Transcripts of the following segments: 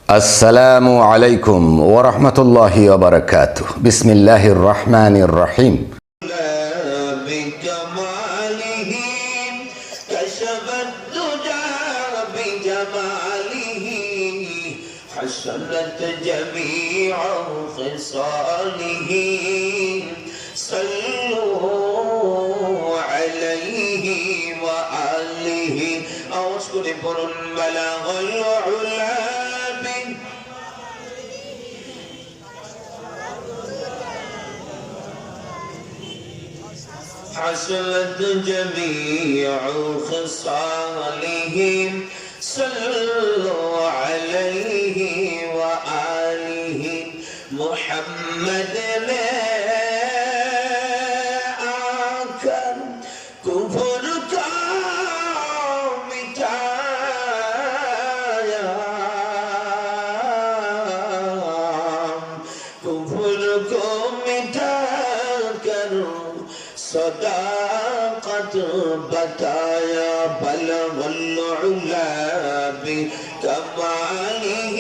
আসসালামু আলাইকুম ওয়া রাহমাতুল্লাহি ওয়া বারাকাতুহু। বিসমিল্লাহির রহমানির রহিম। حسنت جميع خصاله صلوا عليه وآله أشكر بلغ العلا حسنت جميع خصاله صلوا عليه وآله محمد آकर कुफर का मिटाया कुफर को मिटा कर सदाकत बताया बलगल उला बिकमालिह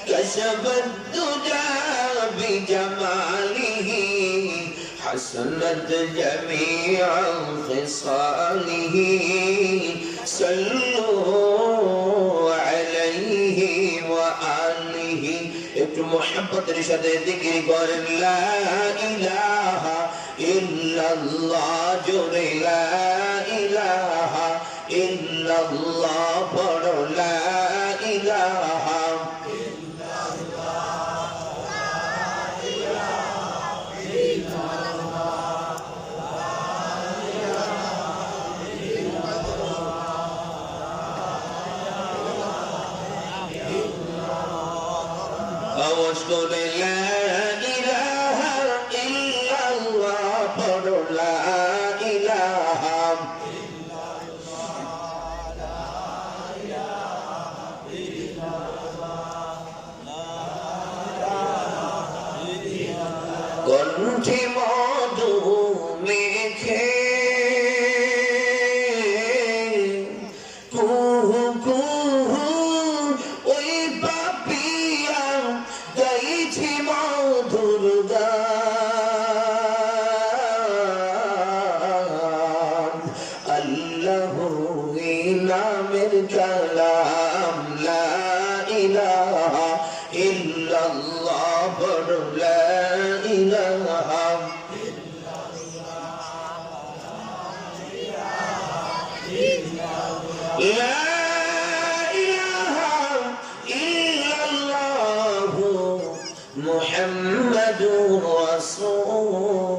कशफत दुजा बिजमालिह हसनत जमीअ खिसालिह सल्लू अलैहि व आलिहि একটু মুহাব্বতের সাথে জিকির করেন লা ইলাহা ইল্লাল্লাহ জোরে লা ইলাহা ইল্লাল্লাহ পড়ো লা ইলাহা أشكر لا إله إلا الله پر لا إله কণ্ঠে মধু মেখে কুহু কুহু ওই পাপিয়া গাইছি মধুর গান আল্লাহু নামের কালাম লা ইলাহা ইল্লাল্লাহ বড় লা ইলাহা লা মুহাম্মাদুর রাসূলুল্লাহ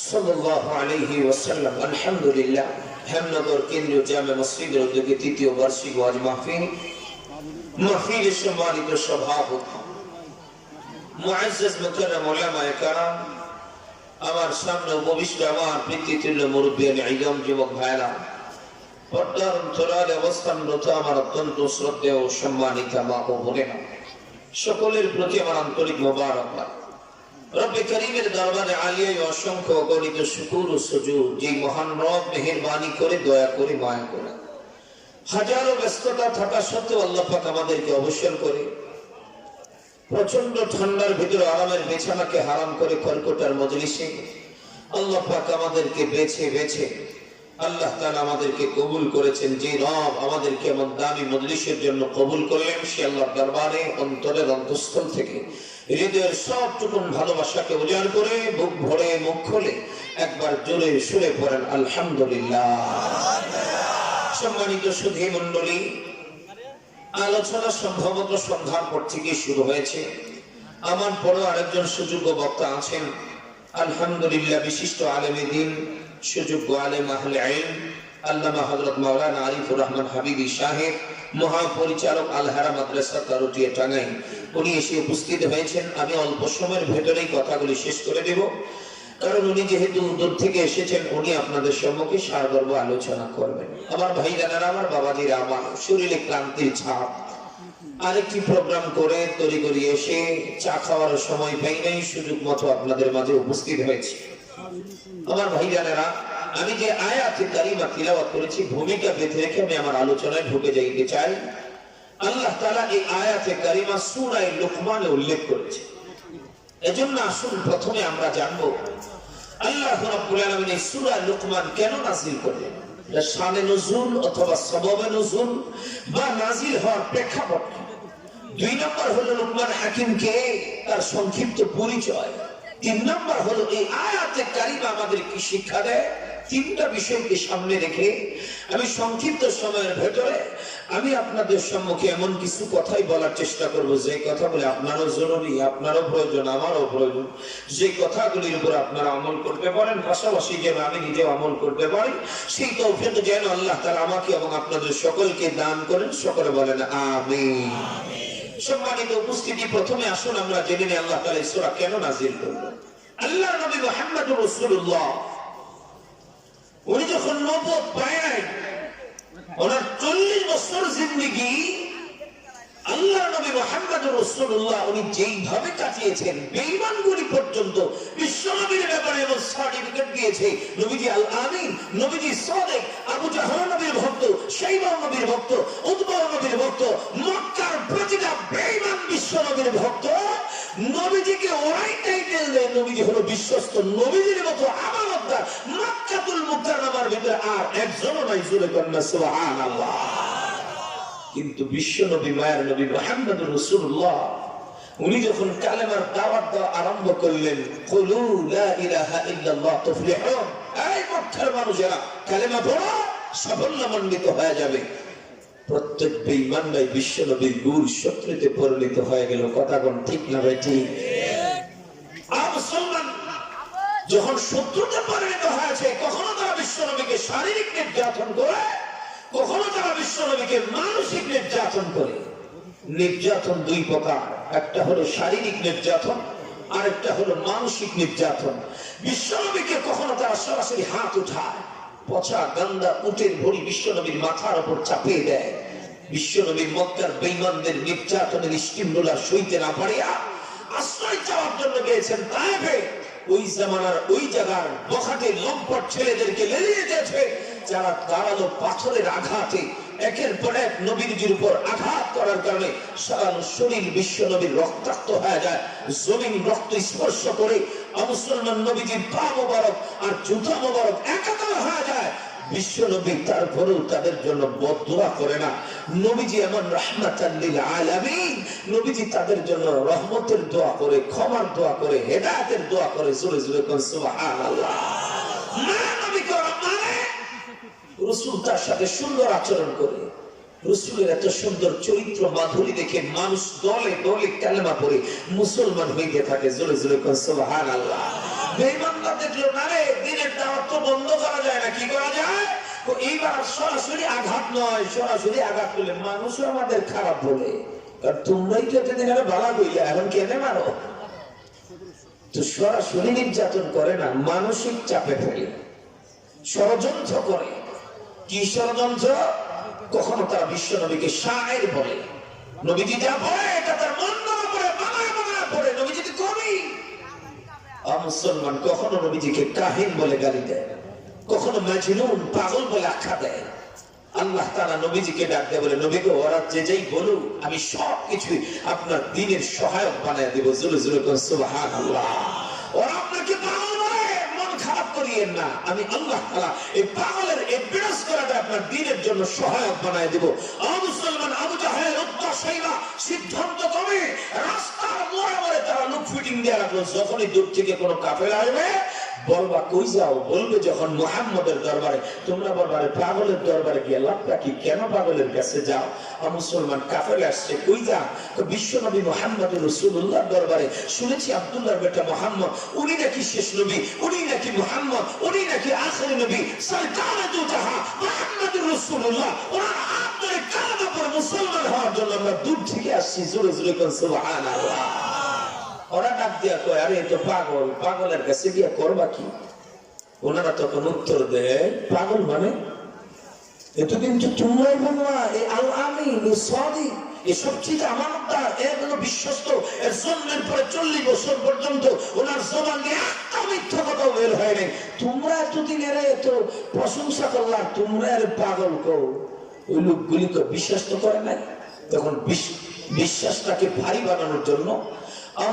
সাল্লাল্লাহু আলাইহি ওয়াসাল্লাম। আলহামদুলিল্লাহ, হেমনগর কেন্দ্রীয় জামে মসজিদের উদ্যোগে তৃতীয় বার্ষিক ওয়াজ মাহফিলের সম্মানিত সভাপতি মুআজ্জাজ মুকাররম উলামায়ে কেরাম, আমার সামনে উপবিষ্ট আমার পিতৃতুল্য মুরব্বিয়ান ইলম যুবক ভাইরা, পর্দার অন্তরালে অবস্থানরত আমার অত্যন্ত শ্রদ্ধেয় ও সম্মানিতা মা ও বোনেরা, সকলের প্রতি আমার আন্তরিক মোবারকবাদ। রব্বে করিমের দরবারে আলিয়ায় অসংখ্য অগণিত শুকর ও সুজুদ, যে মহান রব মেহেরবানি করে দয়া করে মায়া করে হাজারো ব্যস্ততা থাকা সত্ত্বেও আল্লাহ পাক আমাদেরকে অবসর করে প্রচন্ড ঠান্ডার ভিতরে আরামের বিছানাকে হারাম করে কর্কটার মজলিসে আল্লাহ পাক আমাদেরকে বেছে বেছে আল্লাহ তাআলা আমাদেরকে কবুল করেছেন। যে রব আমাদেরকে এমন দামি মজলিসের জন্য কবুল করলেন, সে আল্লাহর দরবারে অন্তরের অন্তঃস্থল থেকে হৃদয়ের সবটুকুন ভালোবাসাকে উজাড় করে বুক ভরে মুখ খুলে একবার জোরে সুরে পড়েন আলহামদুলিল্লাহ। সম্মানিত সুধী মণ্ডলী, আলোচনা সম্ভবত সন্ধ্যার পর থেকে শুরু হয়েছে। আমার পরও আরেকজন সুযোগ্য বক্তা আছেন, আলহামদুলিল্লাহ, বিশিষ্ট আলেমে দ্বীন, সুযোগ্য আলেম আহলে ইলম আল্লামা হযরত মাওলানা আরিফুর রহমান হাবিবি সাহেব, মহাপরিচালক আলহারা মাদ্রাসা কারুটিয়া টাঙ্গাইল, উনি এসে উপস্থিত হয়েছেন। আমি অল্প সময়ের ভেতরেই কথাগুলি শেষ করে দেব, কারণ উনি যেহেতু দূর থেকে এসেছেন, উনি আপনাদের সম্মুখে সারগর্ভ আলোচনা করবেন। আমার ভাইজানেরা, আমার বাবাজিরা, আমার শরীরে ক্লান্তির ছাপ, আরেকটি প্রোগ্রাম করে তৈরি করে এসে চা খাওয়ার সময় পাই নাই, সুযোগ মতো আপনাদের মাঝে উপস্থিত হয়েছে। আমার ভাইজানেরা, আমি যে আয়াতে কারিমা তিলাওয়াত করেছি ভূমিকা বেঁধে রেখে আমি আমার আলোচনায় ঢুকে যাইতে চাই। আল্লাহ তাআলা এই আয়াতে কারিমা সূরা লুকমানে উল্লেখ করেছে। এজন্য আসুন প্রথমে আমরা জানবো আল্লাহ রাব্বুল আলামিন এই সূরা লুকমান কেন নাযিল করলেন, এটা শানে নুজুল অথবা সবাবে নুজুল বা নাযিল হওয়ার প্রেক্ষাপট। 2 নম্বর হলো লুকমান হাকিম কে, তার সংক্ষিপ্ত পরিচয়। 3 নম্বর হলো এই আয়াতে কারিমা আমাদের কি শিক্ষা দেয়। 3টা বিষয়কে সামনে রেখে আমি সংক্ষিপ্ত সময়ের ভেতরে আমি আপনাদের সম্মুখে এমন কিছু কথাই বলার চেষ্টা করব যে কথা বলে আপনারও জরুরি, আপনারও প্রয়োজন, আমারও প্রয়োজন, যে কথাগুলির উপর আপনারা আমল করতে পারেন, পাশাপাশি যেন আমি নিজেও আমল করতে পারি, সেই তৌফিক যেন আল্লাহ তাআলা আমাকে এবং আপনাদের সকলকে দান করেন। সকলে বলেন আমিন। সম্মানিত উপস্থিতি, প্রথমে আসুন আমরা জেনে নিই আল্লাহ তাআলা এই সূরা কেন নাযিল করলেন। আল্লাহর নবী মুহাম্মদুর রাসূলুল্লাহ উনি যখন নবুয়ত পায়, ওনার 40 বছর জিন্দেগি আল্লাহর নবী মুহাম্মদুর রাসূলুল্লাহ উনি যেইভাবে কাটিয়েছেন, বেঈমানগুলি পর্যন্ত বিশ্বনবীর ব্যাপারে এমন সার্টিফিকেট দিয়েছে, নবীজি আল আমিন, নবীজি সাদিক, আবু জাহল নবীর ভক্ত, শাইবা নবীর ভক্ত, উতবা নবীর ভক্ত, মক্কার প্রতিটা বেঈমান বিশ্বনবীর ভক্ত নবীজিকে ওই টাইটেল দেয়, নবীজি হলো বিশ্বস্ত, নবীজির মতো আমানতদার মক্কাতুল মুকাররমার ভিতরে আর একজনও নাই। জোরে কন্যা সুবহানাল্লাহ। কিন্তু বিশ্বনবী মায়ের নবী মুহাম্মদুর রাসূলুল্লাহ উনি যখন কালেমার দাওয়াত দেওয়া আরম্ভ করলেন, কুলু লা ইলাহা ইল্লাল্লাহ তুফলিহুন, এই মক্কার মানুষেরা কালেমা পড়ো, সাফল্যমণ্ডিত হয়ে যাবে। প্রত্যেক বেঈমানরাই বিশ্বনবীর গুর শত্রুতে পরিণত হয়ে গেল। কথা কোন ঠিক না ভাই? ঠিক। আর মুসলমান যখন শত্রুতে পরিণত হয়েছে, কখনো তারা বিশ্বনবীকে শারীরিক নির্যাতন করে, কখনো তারা বিশ্বনবীকে মানসিক নির্যাতন করে। নির্যাতন 2 প্রকার, একটা হলো শারীরিক নির্যাতন, আরেকটা হলো মানসিক নির্যাতন। বিশ্বনবীকে কখনো তারা সরাসরি হাত উঠায়, পচা গান্দা উটের ভরি বিশ্বনবীর মাথার উপর চাপিয়ে দেয়। বিশ্বনবীর মক্কার বেঈমানদের নির্যাতনের স্টিমরোলা সইতে না পারিয়া আশ্রয় চাওয়ার জন্য গিয়েছেন তায়েফে। ওই জামানার ওই জায়গার বখাটে লম্পট ছেলেদেরকে লেলিয়ে দিয়েছে, যারা দাঁড়ালো পাথরের আঘাতে একের পর এক নবীজির উপর আঘাত করার কারণে সারা শরীর বিশ্বনবীর রক্তাক্ত হয়ে যায়। জমিন রক্ত স্পর্শ করে মুসলমান নবীজির পা মোবারক আর জুতা মোবারক একাকার হয়ে যায়। বিশ্বনবী তারপরেও তাদের জন্য বদদুয়া করে না। নবীজি এমন রাহমাতাল লিল আলামিন, নবীজি তাদের জন্য রহমতের দোয়া করে, ক্ষমার দোয়া করে, হেদায়েতের দোয়া করে। জোরে জোরে কোন সুবহানাল্লাহ। না নবী করা মানে রাসূল তার সাথে সুন্দর আচরণ করে। রাসূলের এত সুন্দর চরিত্র মাধুরী দেখে মানুষ দলে দলে কালেমা পড়ে মুসলমান হইতে থাকে। জোরে জোরে কোন সুবহানাল্লাহ। বেঈমানরা দেখলো না রে, দিনের দাওয়াত তো বন্ধ করা যায় না, কি করা যায়? তো এইবার সরাসরি আঘাত নয়, সরাসরি আঘাত করলে মানুষও আমাদের খারাপ বলে, কারণ তোমরাই তো এতদিন আরে ভালো হইলে, এখন কেনে মারো? তো সরাসরি নির্যাতন করে না, মানসিক চাপে ফেলে, ষড়যন্ত্র করে। কি ষড়যন্ত্র? কখনো তারা বিশ্বনবীকে শায়ের বলে, নবীজি যা বলে এটা তার মন গড়া পড়ে, বানায় বানায় পড়ে। নবীজি তো কবি। মুসলমান কখনো নবীজিকে কাহিন বলে গালি দেয়, কখনো মাজনুন, পাগল বলে আখ্যা দেয়। আল্লাহ তাআলা নবীজিকে ডাক দেয়, বলে নবী গো, ওরা যে যেই বলুক আমি সবকিছু আপনার দ্বীনের সহায়ক বানায় দেব। জোরে জোরে কোন সুবহানাল্লাহ। ওরা আপনাকে পাগল বলে, মন খারাপ করিয়েন না, আমি আল্লাহ তাআলা এই পাগলের এই বিনাশ করাটা আপনার দ্বীনের জন্য সহায়ক বানায় দেব। মুসলমান আবু জাহেল, উতবা, শাইবা সিদ্ধান্ত কমে রাস্তার মোড়ে মোড়ে তারা লুক ফিটিং দিয়ে রাখলো। যখনই দূর থেকে কোনো কাফেলা আসবে, বলবা কই যাও? বলবে যখন মুহাম্মদের দরবারে। তোমরা বলবারে পাগলের দরবারে গিয়ে লাভটা কি? কেন পাগলের কাছে যাও? মুসলমান কাফেলা আসছে, কই যাও? বিশ্বনবী মুহাম্মদুর রাসূলুল্লাহ দরবারে। শুনেছি আব্দুল্লাহর বেটা মুহাম্মদ, উনি নাকি শেষ নবী, উনি নাকি মুহাম্মদ, উনি নাকি আখির নবী, সরকারে দু জাহান মুহাম্মদুর রাসূলুল্লাহ। ওনার হাত ধরে কালেমা পড়ে মুসলমান হওয়ার জন্য আমরা দূর থেকে আসছি। জোরে জোরে কোন সুবহানাল্লাহ। ওরা ডাক দিয়া কয়, আরে তো পাগল, পাগলের কাছে গিয়া করবা কি? ওনারা তখন উত্তর দেয়, পাগল মানে এত কিন্তু তোমরাই বলবা, এই আল আমিন, এই সাদিক, এসব ঠিক আমানতদার, এগুলো বিশ্বস্ত। এর জন্মের পরে 40 বছর পর্যন্ত ওনার জবান দিয়ে একটা একটা মিথ্যা কথা বের হয় নাই। তোমরা এতদিন এরা এত প্রশংসা করলাম, তোমরা এর পাগল কো। ওই লোকগুলি তো বিশ্বাস তো করে নাই। তখন বিশ্বাসটাকে ভারী বানানোর জন্য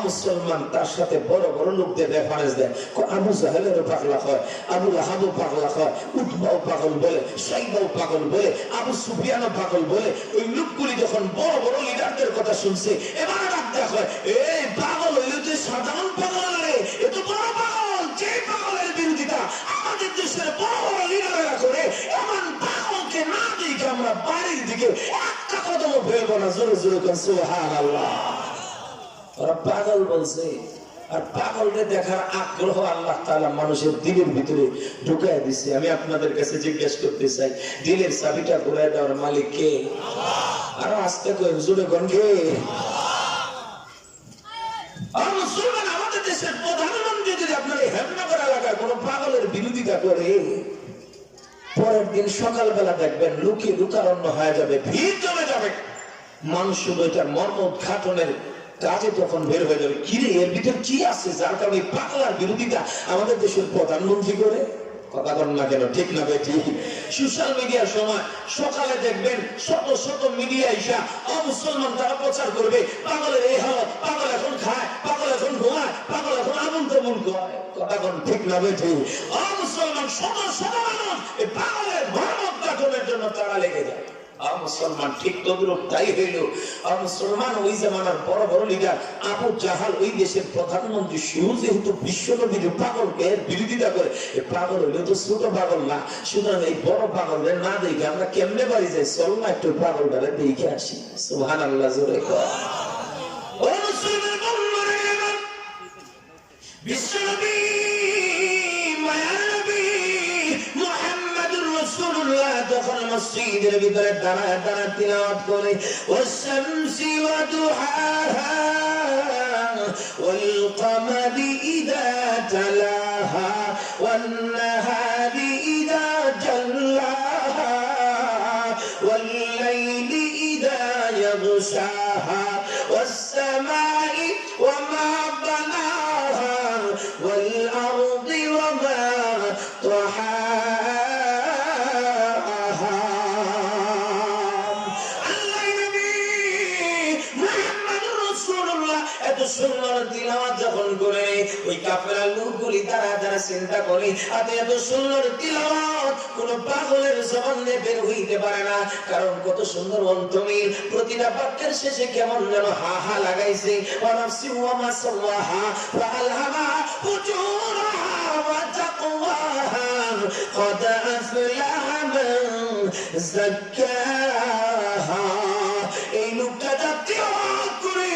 মুসলমান তার সাথে বড় বড় লোকদের রেফারেন্স দেয়। আবু জাহেলেরও পাগলা হয়, আবু লাহাবও পাগলা হয়, উতবাও পাগল বলে, সাইবাও পাগল বলে, আবু সুফিয়ানও পাগল বলে। ওই লোকগুলি যখন বড় বড় লিডারদের কথা শুনছে, এবার ডাক দেয়া হয়, এই পাগল হইলে তুই সাধারণ পাগল রে, এ তো বড় পাগল। যে পাগলের বিরোধিতা আমাদের দেশের বড় বড় লিডারেরা করে, এমন পাগলকে না দেখে আমরা বাড়ির দিকে একটা কদমও ফেলবো না। জোরে জোরে কোন সুবহানাল্লাহ। ওরা পাগল বলছে, আর পাগলকে দেখার আগ্রহ আল্লাহ তাআলা মানুষের দিলের ভিতরে ঢুকায় দিছে। আমি আপনাদের কাছে জিজ্ঞেস করতে চাই, দিলের চাবিটা ঘুরায় দেওয়ার মালিক কে? আরো আস্তে করে জোরে কোন কে? মুসলমান, আমাদের দেশের প্রধানমন্ত্রী যদি আপনার হেমনগর এলাকায় কোন পাগলের বিরোধিতা করে, পরের দিন সকালবেলা দেখবেন লুকিয়ে লুকারণ্য হয়ে যাবে, ভিড় জমে যাবে। মানুষ শুধু এটার মর্ম উদ্ঘাটনের কাজে তখন বের হয়ে যাবে, কিরে এর ভিতর কি আছে যার কারণে পাগলার বিরোধিতা আমাদের দেশের প্রধানমন্ত্রী করে। কথা বল না কেন, ঠিক না বেটি? সোশ্যাল মিডিয়ার সময় সকালে দেখবেন শত শত মিডিয়া ইসা মুসলমান তারা প্রচার করবে, পাগলের এই হলো, পাগল এখন খায়, পাগল এখন ঘুমায়, পাগল এখন আমন তেমন করে। কথা বল, ঠিক না বেটি? মুসলমান শত শত মানুষ এই পাগলের ধর্ম উদ্ঘাটনের জন্য তারা লেগে যায়। মুসলমান ঠিক তদ্রুপ তাই হইল। মুসলমান ওই জামানার বড় বড় লিডার আবু জাহাল ওই দেশের প্রধানমন্ত্রী, সেও যেহেতু বিশ্বনবীর পাগলকে বিরোধিতা করে, এই পাগল হইলে তো ছোট পাগল না। সুতরাং এই বড় পাগলদের না দেখে আমরা কেমনে বাড়ি যাই, চল না একটু পাগলটারে দেখে আসি। সুবহানাল্লাহ, জোরে কর। ও মুসলমান বন্ধুরা, বিশ্বনবী মায়ার নবী মুহাম্মদুর রাসূলুল্লাহ তখন মসজিদের ভিতরে দাঁড়ায় দাঁড়ায় তিলাওয়াত করে, ওয়াশ-শামসি ওয়া দুহাহা ওয়াল কমারি ইযা তালাহা ওয়ান নাহারি ইযা জাল্লাহা ওয়াল লাইলি ইযা ইয়াগশাহা ওয়াস সামাই ওয়া মা বানাহা ওয়াল আরদি ওয়া মা তাহাহা। সুন্দর তিলাওয়াত যখন করে, ওই কাফেরা লোকগুলি তারা যারা চিন্তা করে, এত সুন্দর তিলাওয়াত কোন পাগলের জবান দিয়ে বের হইতে পারে না। কারণ কত সুন্দর অন্তমিল, প্রতিটা বাক্যের শেষে কেমন যেন হা হা লাগাইছে। ওয়া নাফসি ওয়া মা সাওয়াহা ওয়া আলহামাহা ফুজুরাহা ওয়া তাকওয়াহা قد أفلح من زكاها। এই লোকটা জাতীয় করে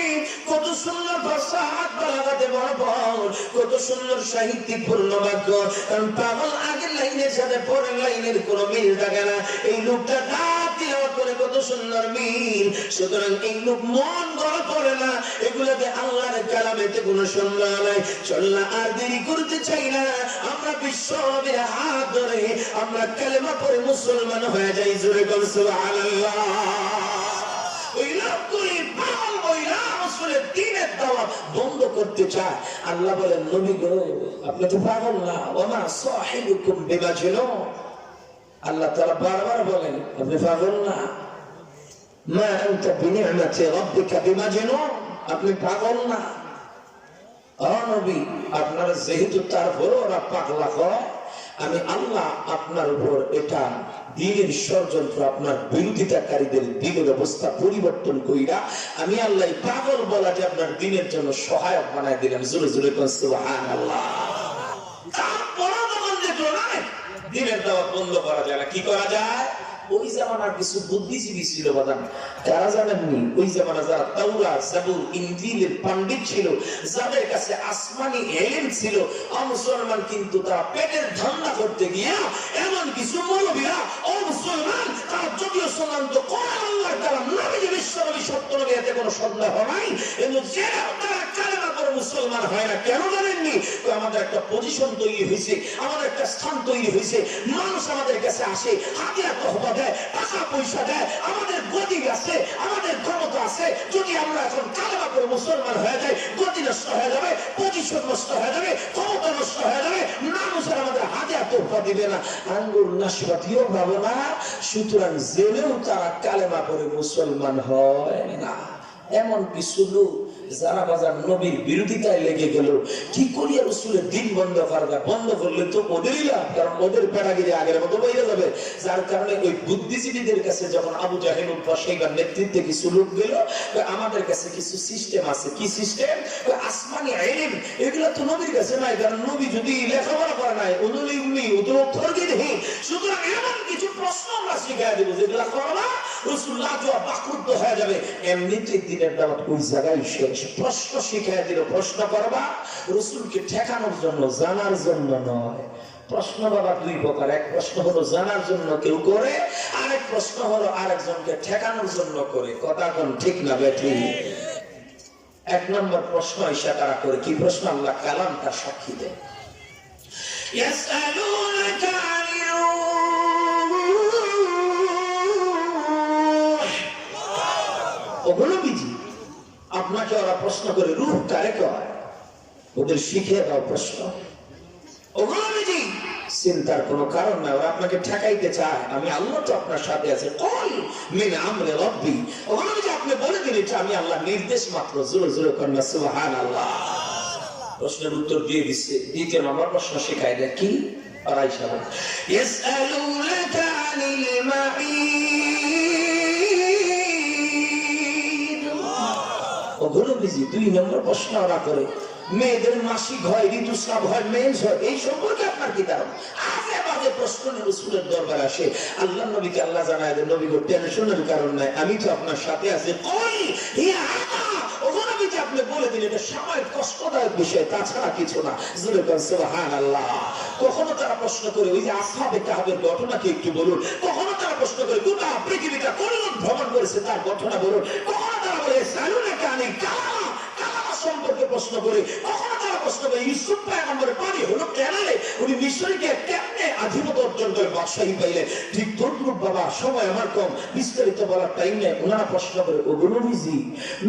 কত সুন্দর ভাষাত বালাগাতে বরাবর, কত সুন্দর সাহিত্যপূর্ণ বাক্য। কারণ পাগল আগের লাইনের সাথে পরের লাইনের কোনো মিল থাকে না। এই লোকটা জাতীয় করে কত সুন্দর মিল। সুতরাং এই লোক মন গড়া পড়ে না, এগুলাতে আল্লাহর কালামেতে কোনো সন্দেহ নাই। চল না আর দেরি করতে চাই না, আমরা বিশ্বনবীর হাত ধরে আমরা কালেমা পড়ে মুসলমান হয়ে যাই। জোরে বল সুবহানাল্লাহ। ওই লোকগুলি পাগল বইলা রাসূলের দ্বীনের দাওয়াত বন্ধ করতে চায়। আল্লাহ বলেন, নবী গো আপনি তো পাগল না, ওমা সাহিবুকুম বিমাজনুন। আল্লাহ তাআলা বারবার বলেন আপনি পাগল না, মা আনতা বিনি'মাতি রাব্বিকা বিমাজনুন, আপনি পাগল না। ও নবী, আপনারা যেহেতু তারপর ওরা পাগলা হয়, আমি আল্লাহ আপনার উপর এটা দিনের ষড়যন্ত্র, আপনার বিরোধিতাকারীদের দিনের অবস্থা পরিবর্তন কইরা আমি আল্লাহ পাগল বলাটি আপনার দিনের জন্য সহায়ক বানায় দিলাম। জোরে জোরে কোন সুবহানাল্লাহ। তারপর তখন দেখলো না দিনের দাওয়াত বন্ধ করা যায় না, কি করা যায়? ওই জামানার কিছু বুদ্ধিজীবী ছিল বাদাম, তারা জানেননি ওই জামানা যারা তাওরাত, জাবুর, ইনজিলের পণ্ডিত ছিল, যাদের কাছে আসমানি ইলম ছিল, মুসলমান কিন্তু তারা পেটের ধান্দা করতে গিয়ে এমন কিছু মৌলবীরা মুসলমান তারা যদিও সনান্ত কোরআন আল্লাহর কালাম, নবী বিশ্বনবী সত্য নবী, এতে কোনো সন্দেহ নাই, কিন্তু যারা তারা কালেমা পড়ে মুসলমান হয় না কেন জানেননি? আমাদের একটা পজিশন তৈরি হয়েছে, আমাদের একটা স্থান তৈরি হয়েছে, মানুষ আমাদের কাছে আসে, হাতিয়ার তহবা দেয়, টাকা পয়সা দেয়, আমাদের গদি আছে, আমাদের ক্ষমতা আছে, আছে, যদি আমরা এখন কালেমা করে মুসলমান হয়ে যাই, গতি নষ্ট হয়ে যাবে, পজিশন নষ্ট হয়ে যাবে, ক্ষমতা নষ্ট হয়ে যাবে, মানুষের আমাদের হাতে আর তোফা দিবে না, আঙ্গুর নাশপাতিও পাবো না। সুতরাং জেলেও তারা কালেমা করে মুসলমান হয় না। এমন কিছু লোক যারা বাজার নবীর বিরোধিতায় লেগে গেল, কি করিয়া রসুলের দিন বন্ধ করবে? বন্ধ করলে তো ওদেরই লাভ, কারণ ওদের পেড়াগিরি আগের মতো বইয়ে যাবে। যার কারণে ওই বুদ্ধিজীবীদের কাছে যখন আবু জাহেল সেইবার নেতৃত্বে কিছু লোক গেল, আমাদের কাছে কিছু সিস্টেম আছে। কি সিস্টেম? আসমানি ইলম, এগুলো তো নবীর কাছে নাই, কারণ নবী যদি লেখাপড়া করে নাই, উনি ওদের অক্ষরবিহীন। সুতরাং এমন কিছু প্রশ্ন আমরা শিখাই দেবো যেগুলো করবা রসুল্লাহ জবাব বাক্রুদ্ধ হয়ে যাবে। এমনিতেই দিনের দাওয়াত ওই জায়গায় শেষ। প্রশ্ন শিখাই দিল, প্রশ্ন করবা রসুলকে ঠেকানোর জন্য, জানার জন্য নয়। প্রশ্ন বাবা দুই প্রকার, এক প্রশ্ন হলো জানার জন্য কেউ করে, আরেক প্রশ্ন হলো আরেকজনকে ঠেকানোর জন্য করে। কথা কোন ঠিক না বেঠি? এক নম্বর প্রশ্ন ঈশা তারা করে, কি প্রশ্ন? আল্লাহ কালাম তার সাক্ষী দেয়। ইয়াসআলুনাকা আনির রূহ, ওগুলো বিজি আপনাকে ওরা প্রশ্ন করে রূহ কারে কয়, ওদের শিখে দাও প্রশ্ন। ওগুলো বিজি চিন্তার কোনো কারণ নাই, ওরা আপনাকে ঠেকাইতে চায়। আমি আল্লাহ তো আপনার সাথে আছে, কল মিন আমরি রাব্বি, ওগুলো বিজি আপনি বলে দিন এটা আমি আল্লাহ নির্দেশ মাত্র। জোরে জোরে কন্যা সুবহানাল্লাহ। প্রশ্নের উত্তর দিয়ে দিচ্ছে। দ্বিতীয় নম্বর প্রশ্ন শিখাই দেয় কি? আয়েশা বলেন, ইয়াসআলুনাকা আনিল মাঈদ, ওগুলো বিজি দুই নম্বর প্রশ্ন ওরা করে, মেয়েদের মাসিক হয়, ঋতুস্রাব হয়, মেন্স হয়, এই সম্পর্কে আপনার কি ধারণা? আজে বাজে প্রশ্ন রাসূলের দরবারে আসে। আল্লাহ নবীকে আল্লাহ জানায় দেন, নবী গো টেনশনের কারণ নাই, আমি তো আপনার সাথে আছি। কই ইয়া ওগুলো বিজি আপনি বলে দিন এটা সাময়িক কষ্টদায়ক বিষয়, তাছাড়া কিছু না। জোরে বলেন সুবহানাল্লাহ। কখনো তারা প্রশ্ন করে ওই যে আসহাবে কাহফের ঘটনা কি একটু বলুন। কখনো তারা প্রশ্ন করে গোটা পৃথিবীটা কোন লোক ভ্রমণ করেছে তার ঘটনা বলুন। কখনো তারা বলে সালুনাকা আনিল কালাম, কালাম সম্পর্কে প্রশ্ন করে। কখনো তারা প্রশ্ন করে ইউসুফ পয়গম্বরের পানি হলো কেনারে, উনি মিশরীকে কেমনে আধিপত্য অর্জন করে বাদশাহী পাইলেন। ঠিক তদ্রুপ বাবা, সময় আমার কম, বিস্তারিত বলার টাইম নেই। ওনারা প্রশ্ন করে ওগুলো বিজি।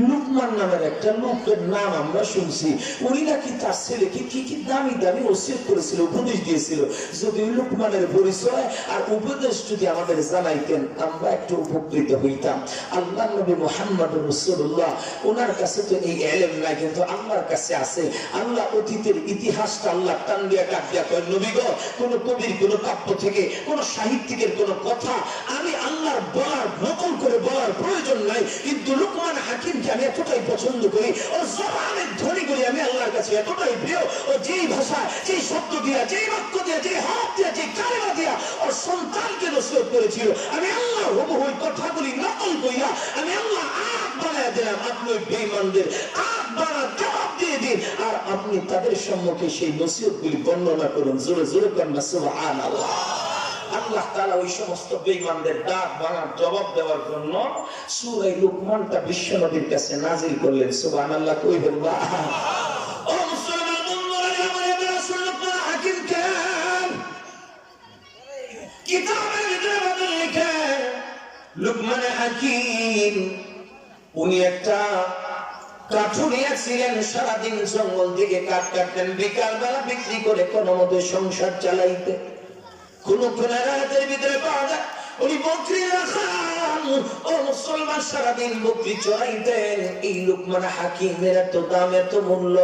লুকমান নামের একটা লোকের নাম আমরা শুনছি, উনি নাকি তার ছেলেকে কি কি দামি দামি ওসিয়ত করেছিল, উপদেশ দিয়েছিল। যদি লুকমানের পরিচয় আর উপদেশ যদি আমাদের জানাইতেন, আমরা একটু উপকৃত হইতাম। আল্লাহ নবী মুহাম্মদ রাসূলুল্লাহ, ওনার কাছে তো এই ইলম নাই, কিন্তু আল্লাহর কাছে আছে। আল্লাহ অতীতের ইতিহাসটা আল্লাহ টান দিয়া কাট দিয়া কয়, নবী গো, কোন কবির কোন কাব্য থেকে কোন সাহিত্যিকের কোন কথা আমি আল্লাহর বলার নকল করে বলার প্রয়োজন নাই। কিন্তু লুকমান হাকিমকে আমি এতটাই পছন্দ করি, ওর জবানের ধ্বনিগুলি আমি আল্লাহর কাছে এতটাই প্রিয়। ও যেই ভাষা, যেই শব্দ দিয়া, যেই বাক্য দিয়া, যেই হাত দিয়া, যেই কালিমা দিয়া ওর সন্তানকে নসিহত করেছিল, আমি আল্লাহ হুবহু ওই কথাগুলি নকল কইরা আমি আল্লাহ আট বানায় দিলাম। আপনি ওই বেঈমানদের আট বানার জবাব দিয়ে দিন, আর আপনি তাদের সম্মুখে সেই নসিহতগুলি বর্ণনা করুন। জোরে জোরে কন্যা সুবহানাল্লাহ। আল্লাহ তাআলা ওই সমস্ত বেঈমানদের ডাক বানার জবাব দেওয়ার জন্য সূরা লুকমানটা বিশ্ব নবীর কাছে নাযিল করলেন। সুবহানাল্লাহ কইবেন না? ও মুসলমান বন্ধুরা, আমার রাসূল লুকমান হাকিম কেন কিতাবের ভিতরে বদল লিখে, লুকমান হাকিম উনি একটা কাঠুরিয়া ছিলেন, সারাদিন জঙ্গল থেকে কাঠ কাটতেন, বিকাল বেলা বিক্রি করে কোনো মতে সংসার চালাইতে। কোন রাতের ভিতরে পাওয়া যায় উনি বকরি রাখান। ও মুসলমান, সারাদিন বকরি চড়াইতেন। এই লুকমান হাকিমের এত দাম, এত মূল্য,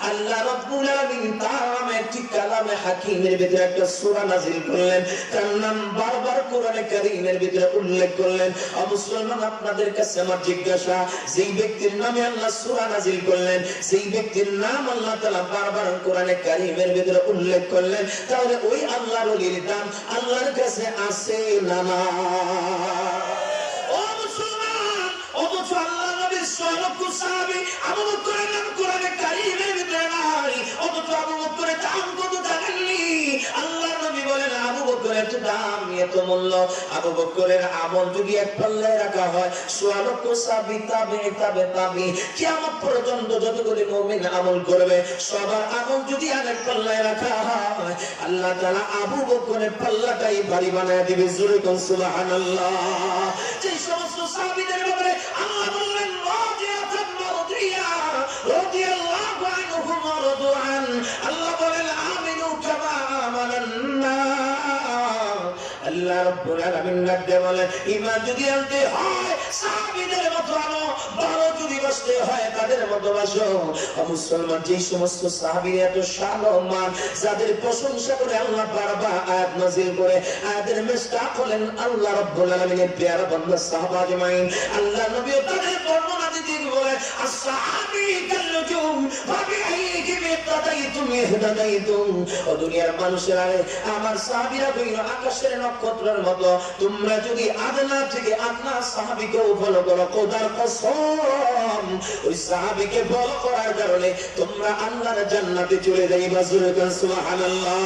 আল্লাহ রাব্বুল আলামিন তার নামে একটি কালামে হাকিমের ভিতরে একটা সূরা নাযিল করলেন, তার নাম বারবার কোরআনে কারীমের ভিতরে উল্লেখ করলেন। ও মুসলমান, আপনাদের কাছে আমার জিজ্ঞাসা, যেই ব্যক্তির নামে আল্লাহ সূরা নাযিল করলেন, সেই ব্যক্তির নাম আল্লাহ তাআলা বারবার কোরআনে কারীমের ভিতরে উল্লেখ করলেন, তাহলে ওই আল্লাহর ওলির দাম আল্লাহর কাছে আছে না না? ও মুসলমান, অথচ আল্লাহ নবীর ৬ লক্ষ সাহাবী আবু বকরের নাম কোরআনে কারীমের ভিতরে নাই, অথচ আবু বকরের দাম কত জানেননি? আল্লাহ নবী বলেন আবু বকরের দাম এত মূল্য, আবু বকরের আমল যদি এক পাল্লায় রাখা হয় ৬ লক্ষ সাহাবী তাবে কিয়ামত পর্যন্ত যতগুলি মুমিন আমল করবে সবার আমল যদি আরেক পাল্লায় রাখা হয়, আল্লাহ তাআলা আবু বকরের পাল্লাটাই ভারী বানায় দিবে। জোরে কোন সুবহানাল্লাহ। যে সমস্ত সাহাবীদের ব্যাপারে আল্লাহ বললেন রাব্বুল আলামিন ডাকতে বলেন ঈমান যদি আনতে হয় সাহাবীদের মতো আনো, ভালো যদি বাঁচতে হয় তাদের মতো বাঁচো। মুসলমান, যে সমস্ত সাহাবীর এত শান ও মান, যাদের প্রশংসা করে আল্লাহ বারবার আয়াত নাযিল করে, আয়াতের মিসদাক হলেন আল্লাহ রাব্বুল আলামিনের পেয়ারা বান্দা সাহাবা আজমাইন। আল্লাহ নবী তাদের বর্ণনা দিতে বলে আসহাবী কাল্লুজুম ফাবিআইহিম ইক্তাদাইতুম ইহতাদাইতুম। ও দুনিয়ার মানুষেরা, আমার সাহাবীরা হইল আকাশের নক্ষত্রের মতো, তোমরা যদি আদনা থেকে আদনা সাহাবীকে ফলো করো, খোদার কসম ওই সাহাবীকে ফলো করার কারণে তোমরা আল্লাহর জান্নাতে চলে যাইবা। সুবহানাল্লাহ।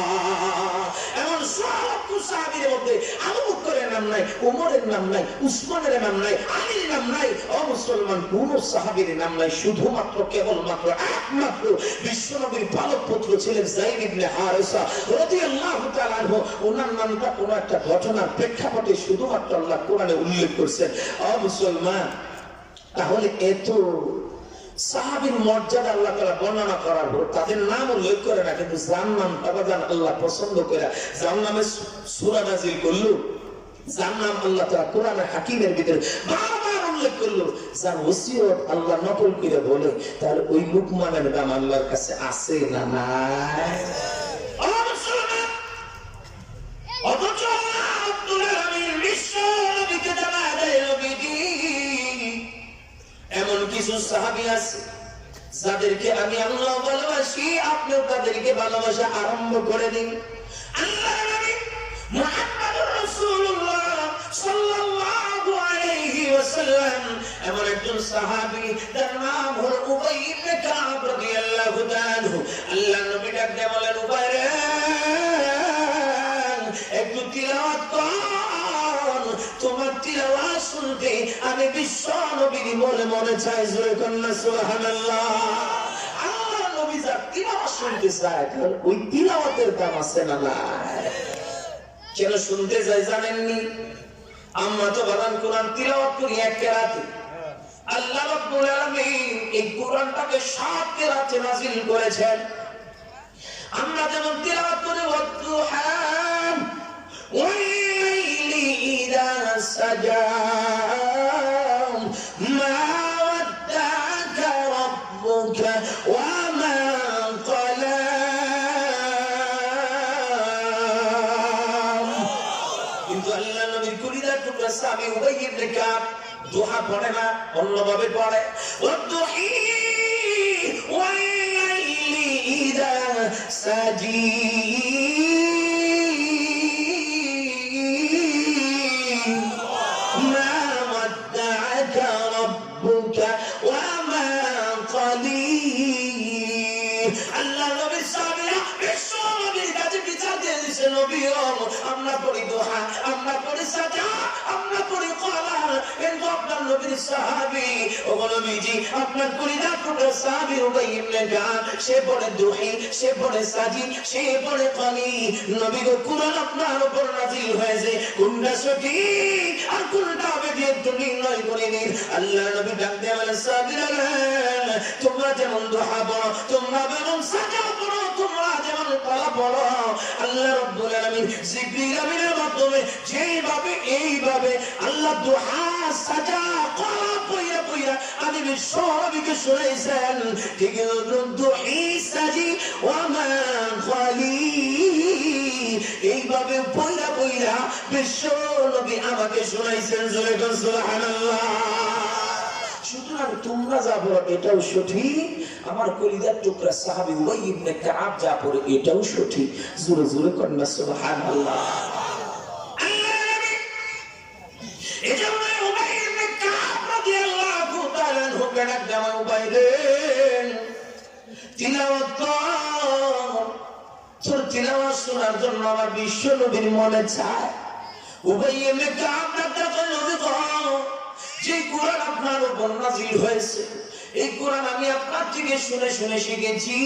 এমন সব সাহাবীর মধ্যে আবু বকরের নাম নাই, ওমরের নাম নাই, উসমানের নাম নাই, আলীর নাম নাই, ও মুসলমান কোন সাহাবীর নাম নাই। শুধুমাত্র কেবলমাত্র একমাত্র বিশ্বনবীর পালক পুত্র ছিলেন যায়েদ ইবনে হারেসা রাদিয়াল্লাহু তাআলা আনহু। ওনার নামটা কোন একটা ঘটনার প্রেক্ষাপটে শুধুমাত্র আল্লাহ কোরআনে উল্লেখ করেছেন। ও মুসলমান, তাহলে এত সাহাবীর মর্যাদা আল্লাহ তাআলা বর্ণনা করার পর তাদের নাম উল্লেখ করে না, কিন্তু যার নাম তাবাদান আল্লাহ পছন্দ করে, যার নামে সূরা নাযিল করলো, যার নাম আল্লাহ তাআলা কোরআনে হাকিমের ভিতরে বারবার উল্লেখ করলো, যার ওসিয়ত আল্লাহ নকল করে বলে, তাহলে ওই লুকমানের নাম আল্লাহর কাছে আছে না নাই? অথচ আব্দুল আমিন বিশ্ব নবীকে জানায় দেয়, নবীজি এমন কিছু সাহাবী আছে যাদেরকে আমি আল্লাহ ভালোবাসি, আপনিও তাদেরকে ভালোবাসা আরম্ভ করে দিন। আল্লাহর নবী মুহাম্মদুর রাসূলুল্লাহ সাল্লাল্লাহু আলাইহি ওয়াসাল্লাম এমন একজন সাহাবী, তার নাম হলো উবাই ইবনে কাব রাদিয়াল্লাহু তাআলা। আল্লাহর নবী ডাকতে বলেন, উবাই রে, একটু তিলাওয়াত কর, তোমার তিলাওয়াত শুনতে আমি বিশ্ব নবীর মনে মনে চাই। জোরে কন্যা সুবহানাল্লাহ। আল্লাহ নবী যার তিলাওয়াত শুনতে চায়, কারণ ওই তিলাওয়াতের দাম আছে না নাই? কেন শুনতে চাই জানেননি? আমরা তো বলেন কোরআন তিলাওয়াত করি এক কেরাতে। আল্লাহ রাব্বুল আলামিন এই কোরআনটাকে 7 কেরাতে নাযিল করেছেন। আমরা যেমন তিলাওয়াত করি ওয়াদুহা والليل إذا سجى ما ودعك ربك وما قلى। কিন্তু আল্লাহ নবীর কলিজার টুকরা সাহাবী উবাই ইবনে কাব দুহা পড়ে না, অন্যভাবে পড়ে ওয়াদুহি ওয়াল্লাইলি ইযা সাজি। আমরা পড়ি দোহা, আমরা পড়ি সাজা, আমরা পড়ি কলা, কিন্তু আপনার নবীর সাহাবী ও নবীজি, আপনার কলিজার টুকরা সাহাবী উবাই ইবনে কাব, সে পড়ে দোহি, সে পড়ে সাজি, সে পড়ে কলি। নবী গো, কুরআন আপনার উপর নাযিল হয়েছে, কোনটা সঠিক আর কোনটা বেঠিক একটু নির্ণয় করে নিন। আল্লাহ নবী ডাক দিয়ে বলেন, সাহাবীরা তোমরা যেমন দোহা পড়ো, তোমরা যেমন সাজা পড়ো, তোমরা যেমন কলা পড়ো, আল্লাহ রাব্বুল আলামিন জিবরিল আমিনের মাধ্যমে যেইভাবে এইভাবে আল্লাহ দোহা সাজা কলা পয়রা পয়রা আমি বিশ্ব নবীকে শুনাইছেন, ঠিক দোহি সাজি ওয়া মা খালি, এইভাবে পয়রা পয়রা বিশ্ব নবী আমাকে শুনাইছেন। জোরে বল সুবহানাল্লাহ। সুতরাং তোমরা যা পড়ো এটাও সঠিক, আমার কলিজার টুকরা সাহাবী উবাই ইবনে কাব যা পড়ে এটাও সঠিক। জোরে জোরে কন্যা সুবহানাল্লাহ। এজন্য উবাই ইবনে কাব রাদিয়াল্লাহু তাআলা আনহু ডাক দেওয়া, উবাই রে, তিলাওয়াত কর, তোর তিলাওয়াত শোনার জন্য আমার বিশ্ব নবীর মনে চায়। উবাই ইবনে কাব ডাক দেওয়া, নবী গো, যে কোরআন আপনার উপর নাযিল হয়েছে, এই কোরআন আমি আপনার থেকে শুনে শুনে শিখেছি।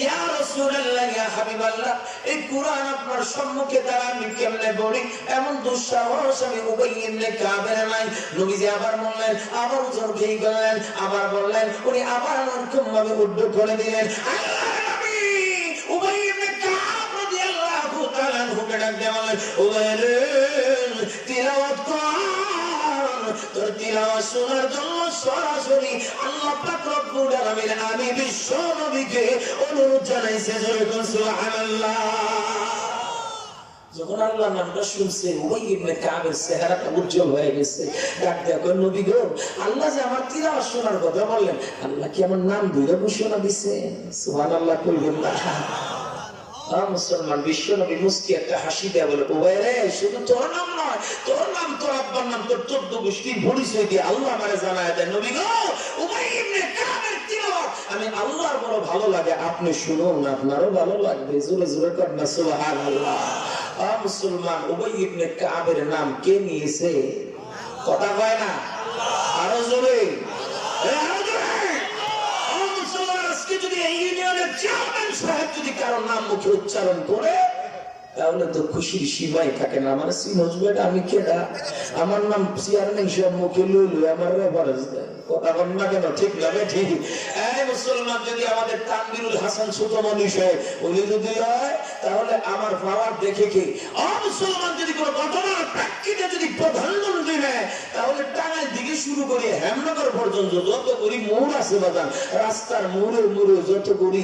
ইয়া রাসূলুল্লাহ, ইয়া হাবিবাল্লাহ, এই কোরআন আপনার সম্মুখে দ্বারা আমি কেমনে পড়ি এমন দুঃসাহস আমি উবাই ইবনে কাবের নাই। নবীজি আবার বললেন, আবার জোর খেয়ে গেলেন, আবার বললেন, উনি আবার এরকম ভাবে উদ্ধ করে দিলেন। আল্লাহর নবী উবাই ইবনে কাব রাদিয়াল্লাহু তাআলা আনহুকে ডাক দিয়ে বললেন, উবাই রে, তিলাওয়াত কর, তোর তিলাওয়াত শোনার জন্য সরাসরি আল্লাহ পাক রব্বুল আলামিন আমি বিশ্ব নবীকে অনুরোধ জানাইছে, জোরে বলুন সুবহানাল্লাহ। যখন আল্লাহর নামটা শুনছে উবাই ইবনে কাবের চেহারাটা উজ্জ্বল হয়ে গেছে, ডাক দেয়া কয় নবী গো, আল্লাহ যে আমার তিলাওয়াত শোনার কথা বললেন, আল্লাহ কি আমার নাম ধরে ঘোষণা দিছে? সুবহানাল্লাহ কইবেন না? মুসলমান বিশ্ব নবী মুস্কি একটা হাসি দেয়া বলে, উবাই রে, শুধু তোর নাম নয়, তোর নাম, তোর আব্বার নাম, তোর 14 গোষ্ঠীর পরিচয় দিয়ে আল্লাহ আমারে জানায় দেয়, নবী গো, উবাই ইবনে কাবের তিলাওয়াত আমি আল্লাহর বড় ভালো লাগে, আপনি শুনুন, আপনারও ভালো লাগবে, জোরে জোরে কর না সুবহানাল্লাহ। মুসলমান উবাই ইবনে কাবের নাম কে নিয়েছে? কথা কয় না, আরো জোরে, আরো জোরে। মুসলমান আজকে যদি এই ইউনিয়নের চেয়ারম্যান সাহেব যদি কারোর নাম মুখে উচ্চারণ করে, তাহলে তো খুশির সীমাই থাকে না। আমার সিনোজ বেটা আমি কেডা, আমার নাম চেয়ারম্যান সাহেব মুখে লইল, আমার রেফারেন্স দেয়, কথা বল না কেন? ঠিক লাগে ঠিক। এই মুসলমান যদি আমাদের তানভীরুল হাসান সুতমনি সাহেব উনি যদি হয়, তাহলে আমার পাওয়ার দেখে কি মুসলমান যদি কোনো ঘটনার প্রেক্ষিতে যদি প্রধানমন্ত্রী নেয়, তাহলে টাঙ্গাইল দিকে শুরু করে হেমনগর পর্যন্ত যত করি মোড় আছে বাজান, রাস্তার মোড়ে মোড়ে যত করি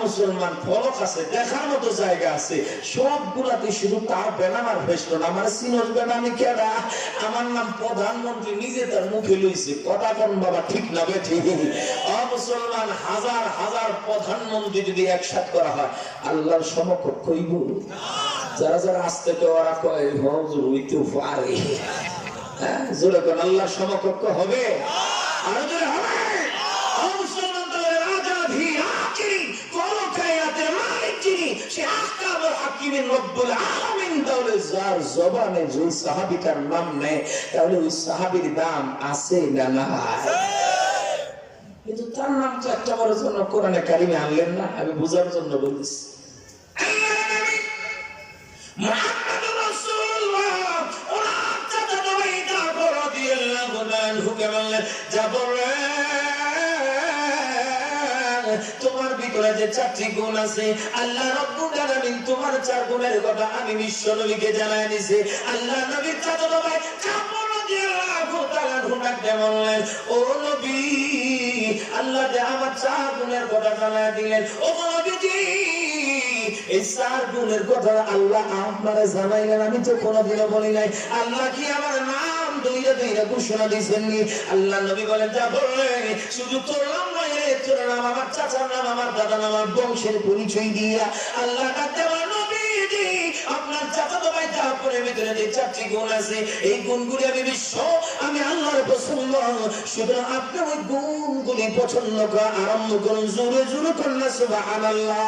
মুসলমান ফলক আছে, দেখার মতো জায়গা আছে, সবগুলাতে শুধু তার ব্যানার আর ভেসল। আমার সিনোজ বেটা আমি কেডা, আমার নাম প্রধানমন্ত্রী নিজে তার মুখে লইছে, কথা কোন বাবা ঠিক না বেঠি? মুসলমান হাজার হাজার প্রধানমন্ত্রী যদি একসাথ করা হয়, আল্লাহর সমকক্ষ হইব? যারা যারা আসতে তো ওরা কয় হুজুর হইতে পারে, জোরে কোন আল্লাহর সমকক্ষ হবে? আরো জোরে হবে? মুসলমান তাহলে রাজা ভি আখিরি কোন কায়নাতের মালিক যিনি, সে আহকাম ও হাকিমিন রব্বুল আলামিন, তাহলে যার জবানে যে সাহাবীটার নাম নেয়, তাহলে ওই সাহাবীর দাম আছে না নাই? কিন্তু তার নাম তো একটা বড় জন্য কোরআনে কারিমে আনলেন না, আমি বুঝার জন্য বলছি। মুহাম্মদুর রাসূলুল্লাহ ওনার চাচা নবী জাফর রাদিয়াল্লাহু আনহু কে বললেন, জাফর তোমার ভিতরে যে 4টি গুণ আছে, আল্লাহ রাব্বুল আলামিন তোমার 4 গুণের কথা আমি বিশ্ব নবীকে জানায় দিয়েছি। আল্লাহ নবীর চাচা ভাই জাফর রাদিয়াল্লাহু তাআলা ঢুকাতে বললেন, ও নবী, আল্লাহ যে আমার 4 গুণের কথা জানায় দিলেন, ও নবীজি, এই 4 গুণের কথা আল্লাহ আপনারে জানাইলেন, আমি তো কোনোদিনও বলি নাই, আল্লাহ কি আমার নাম দইরা দইরা ঘোষণা দিয়েছেন নি? আল্লাহ নবী বলেন, যা বললেন, শুধু তোর নাম নয়, তোর নাম, আমার চাচার নাম, আমার দাদার নাম, আমার বংশের পরিচয় দিয়া আল্লাহ ডাকতে বলেন, নবীজি, আপনার চাচা তো ভাই জাফরের ভিতরে যে 4টি গুণ আছে, এই গুণগুলি আমি বিশ্ব, আমি আল্লাহর পছন্দ, সুতরাং আপনি ওই গুণগুলি পছন্দ করা আরম্ভ করুন, জোরে জোরে করুন সুবহানাল্লাহ।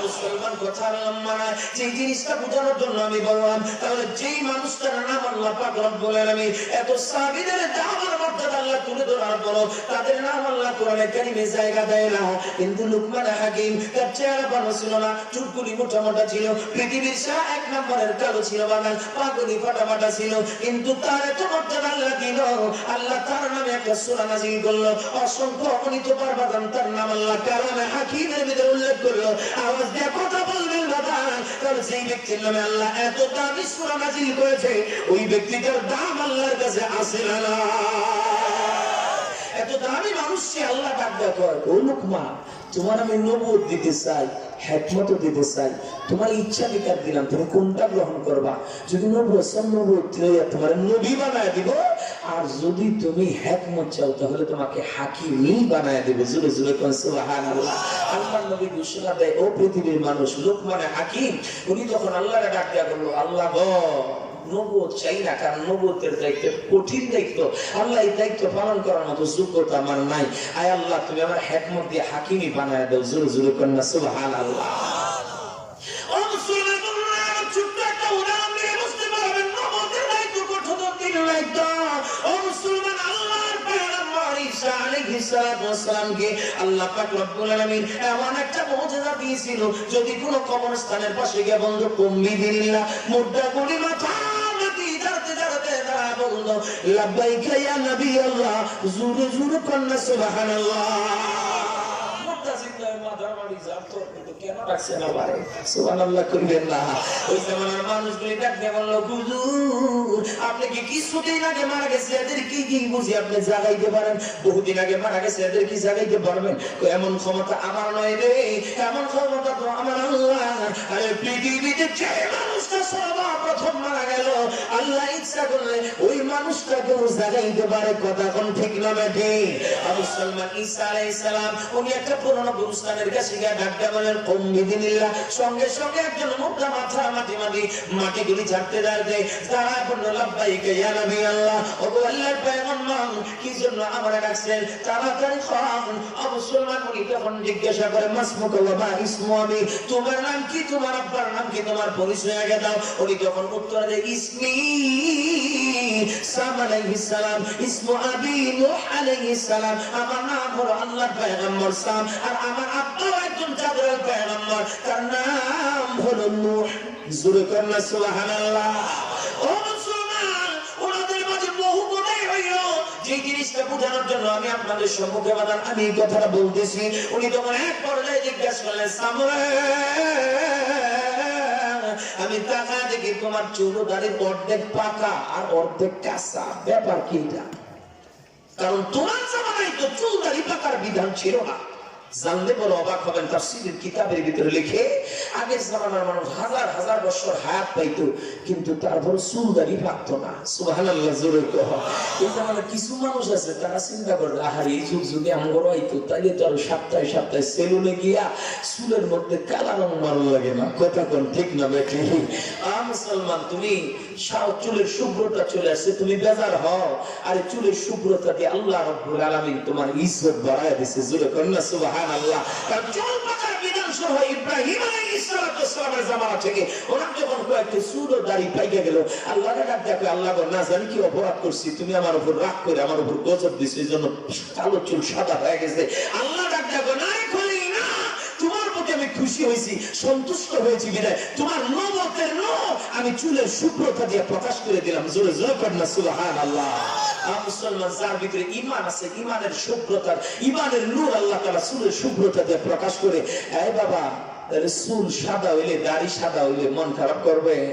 মুসলমান কথা মানে যে জিনিসটা বোঝানোর জন্য আমি বললাম, তাহলে যেই মানুষটার নাম আল্লাহ পাক রব্বুল আলামিন এত সাহাবীদের দাওয়ার মর্যাদা আল্লাহ তুলে ধরার পর তাদের নাম আল্লাহ কোরআনে কারিমে জায়গা দেয় না। কিন্তু লুকমান হাকিম তার চেহারা ভালো ছিল না, চুলকুলি মোটা মোটা ছিল, পৃথিবীর 1 নম্বরের কালো ছিল, বাগান পাগলি ফাটাফাটা ছিল, কিন্তু তার এত মর্যাদা আল্লাহ দিল, আল্লাহ তার নামে একটা সূরা নাযিল করলো, অসংখ্য অগণিত বার বাদান তার নাম আল্লাহ কালামে হাকিমের ভিতরে উল্লেখ করলো। আওয়াজ দিয়ে কথা বলবেন বাবা, তাহলে সেই ব্যক্তির নামে আল্লাহ এত দামি সূরা নাযিল করেছে, ওই ব্যক্তিটার দাম আল্লাহর কাছে আছে না? এত দামি মানুষকে আল্লাহ ডাক দেয়া কয়, ও লোকমান, তোমার আমি নবুয়ত দিতে চাই, হিকমত দিতে চাই, তোমার ইচ্ছা বিকার দিলাম, তুমি কোনটা গ্রহণ করবা? যদি নবুয়ত তোমার নবী বানায় দিব, আর যদি তুমি হিকমত চাও তাহলে তোমাকে হাকিমই বানায় দিব। জোরে জোরে কোন সুবহানাল্লাহ। আল্লাহর নবী ঘোষণা দেয়, ও পৃথিবীর মানুষ, লোকমান হাকিম উনি যখন আল্লাহরে ডাক দেয়া করলো, আল্লাহ গো, নবুয়ত চাই না, কারণ নবুয়তের দায়িত্ব কঠিন দায়িত্ব, আল্লাহ এই দায়িত্ব পালন করার মতো যোগ্যতা আমার নাই, আয় আল্লাহ তুমি আমার হিকমত দিয়ে হাকিমই বানায় দাও। জোরে জোরে কোন সুবহানাল্লাহ। ও মুসলমান, ছোট্ট একটা উদাহরণ দিয়ে বুঝতে পারবেন নবুয়তের দায়িত্ব কঠিন দায়িত্ব। ও মুসলমান, আল্লাহর পয়গম্বর ঈসা আলাইহিস সালামকে আল্লাহ পাক রব্বুল আলামিন এমন একটা মুজিজা দিয়েছিল, যদি কোনো কবরস্থানের পাশে গিয়ে বন্ধ কুম্বি দিল্লাহ মুদ্রা করি মাথা বলতো, লাব্বাইকা ইয়া নবী আল্লাহ, জোরে জোরে কন্না সুবহানাল্লাহ। মুত্তাসিম মাদারবাড়ি যাতো, কিন্তু কেন ডাকছে না ভাই? সুবহানাল্লাহ কইবেন না। ওই জামানার মানুষগুলি ডাকতে বলল, হুজুর আপনি কি কিছুদিন আগে মারা গেছে, এদের কি কি বুঝি আপনি জাগাইতে পারেন? বহুদিন আগে মারা গেছে, এদের কি জাগাইতে পারবেন? এমন ক্ষমতা আমার নয় রে, এমন ক্ষমতা তো আমার আল্লাহ। আরে পৃথিবীতে যে মানুষটা সর্বপ্রথম মারা গেল, আল্লাহ ইচ্ছা করলে ওই মানুষটাকেও জাগাইতে পারে। কথা কোন ঠিক না বেঠি? আবু সালমান ঈসা আলাইহিস সালাম উনি একটা পুরনো গুরুস্থানের কাছে গিয়ে ডাকতে বলেন, কুম বিদিনিল্লাহ। সঙ্গে সঙ্গে একজন মুদ্রা মাথা মাটিগুলি ঝাড়তে ঝাড়তে তারা বলল, লাব্বাইক ইয়া নবী আল্লাহ। ওগো আল্লাহর পয়গম্বর, কি জন্য আমারে ডাকছেন? তাড়াতাড়ি খান। আবু সালমান উনি তখন জিজ্ঞাসা করে, মাসমুকা ওয়া মা ইসমু আবি, তোমার নাম কি, তোমার আব্বার নাম কি, তোমার পরিচয় আগে দাও। উনি তখন উত্তর দেয়, ইসমি সাম আলাইহিস সালাম, ইসমু আবি নূহ আলাইহিস সালাম। আমার নাম হলো আল্লাহর পয়গম্বর সাম, আর আমার আব্বা একজন জাবরাইল পয়গম্বর, তার নাম হলো নূহ। জোরে কর না সুবহানাল্লাহ। ও মুসলমান, ওনাদের মাঝে বহু গুনাহ হইল। যে জিনিসটা বোঝানোর জন্য আমি আপনাদের সম্মুখে বাদান আমি এই কথাটা বলতেছি। উনি তখন এক পর্যায়ে জিজ্ঞাসা করলেন, সামরে আমি টাকা দেখি তোমার চুল দাড়ির অর্ধেক পাকা আর অর্ধেক কাঁচা, ব্যাপার কি এটা? কারণ তোমার জামানায় তো চুল দাড়ি পাকার বিধান ছিল না। জানলে বড় অবাক হবেন, তাফসীরের কিতাবের ভিতরে লিখে, আগের জামানার মানুষ হাজার হাজার বছর হায়াত পাইতো, কিন্তু তারপর চুল দাড়ি পাকতো না। সুবহানাল্লাহ জোরে কহ। এই জামানার কিছু মানুষ আছে, তারা চিন্তা করে, আহার এই যুগ যদি আমগর হইতো, তাইলে তো আর সপ্তাহে সপ্তাহে সেলুনে গিয়া চুলের মধ্যে কালা রং মারো লাগে না। কথা কোন ঠিক না বেঠি? মুসলমান, তুমি চুলের শুভ্রতা চলে আসছে, তুমি বেজার হও। আরে চুলের শুভ্রতা দিয়ে আল্লাহ রাব্বুল আলামিন তোমার ইজ্জত বাড়ায় দিয়েছে। জোরে কর না সুবহানাল্লাহ। কারণ চুল পাকার বিধান সহ ইব্রাহিম আলাইহিস সালামের জামানা থেকে ওনার যখন কয়েকটি চুল ও দাড়ি পাইকে গেল, আল্লাহকে ডাক দেখো, আল্লাহ গো, না জানি কি অপরাধ করছি, তুমি আমার উপর রাগ করে আমার উপর গজব দিছো, এই জন্য কালো চুল সাদা হয়ে গেছে। আল্লাহ ডাক দেখো, না খলি না, তোমার প্রতি আমি খুশি হয়েছি, সন্তুষ্ট হয়েছি বিদায় তোমার নবতের আমি চুলের শুভ্রতা দিয়ে প্রকাশ করে দিলাম। জোরে জোরে কর না সুবহানাল্লাহ। মুসলমান, যার ভিতরে ঈমান আছে, ঈমানের শুভ্রতা, ঈমানের নূর আল্লাহ তাআলা চুলের শুভ্রতা দিয়ে প্রকাশ করে। এই বাবা, চুল সাদা হইলে, দাড়ি সাদা হইলে মন খারাপ করবেন?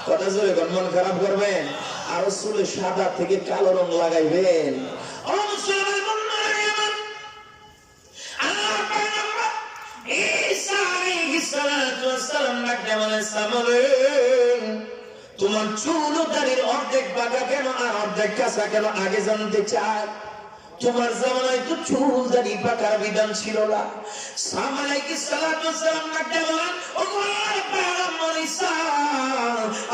কথা জোরে কর, মন খারাপ করবেন? আরো চুলে সাদা থেকে কালো রং লাগাইবেন? ও মুসলমান, মন মারিয়ামান আল্লাহর পয়গম্বর ঈসা আলাইহিস সালাতু ওয়াস সালাম ডাকতে বলেন, সামরে তোমার চুল ও দাড়ির অর্ধেক বাঁকা কেন আর অর্ধেক কাঁচা কেন, আগে জানতে চাই। তোমার জামানায় তো চুল দাড়ি পাকার বিধান ছিল না। সাম আলাইহিস সালাতু ওয়াস সালাম ডাকতে বলেন, ও আল্লাহর পয়গম্বর ঈসা,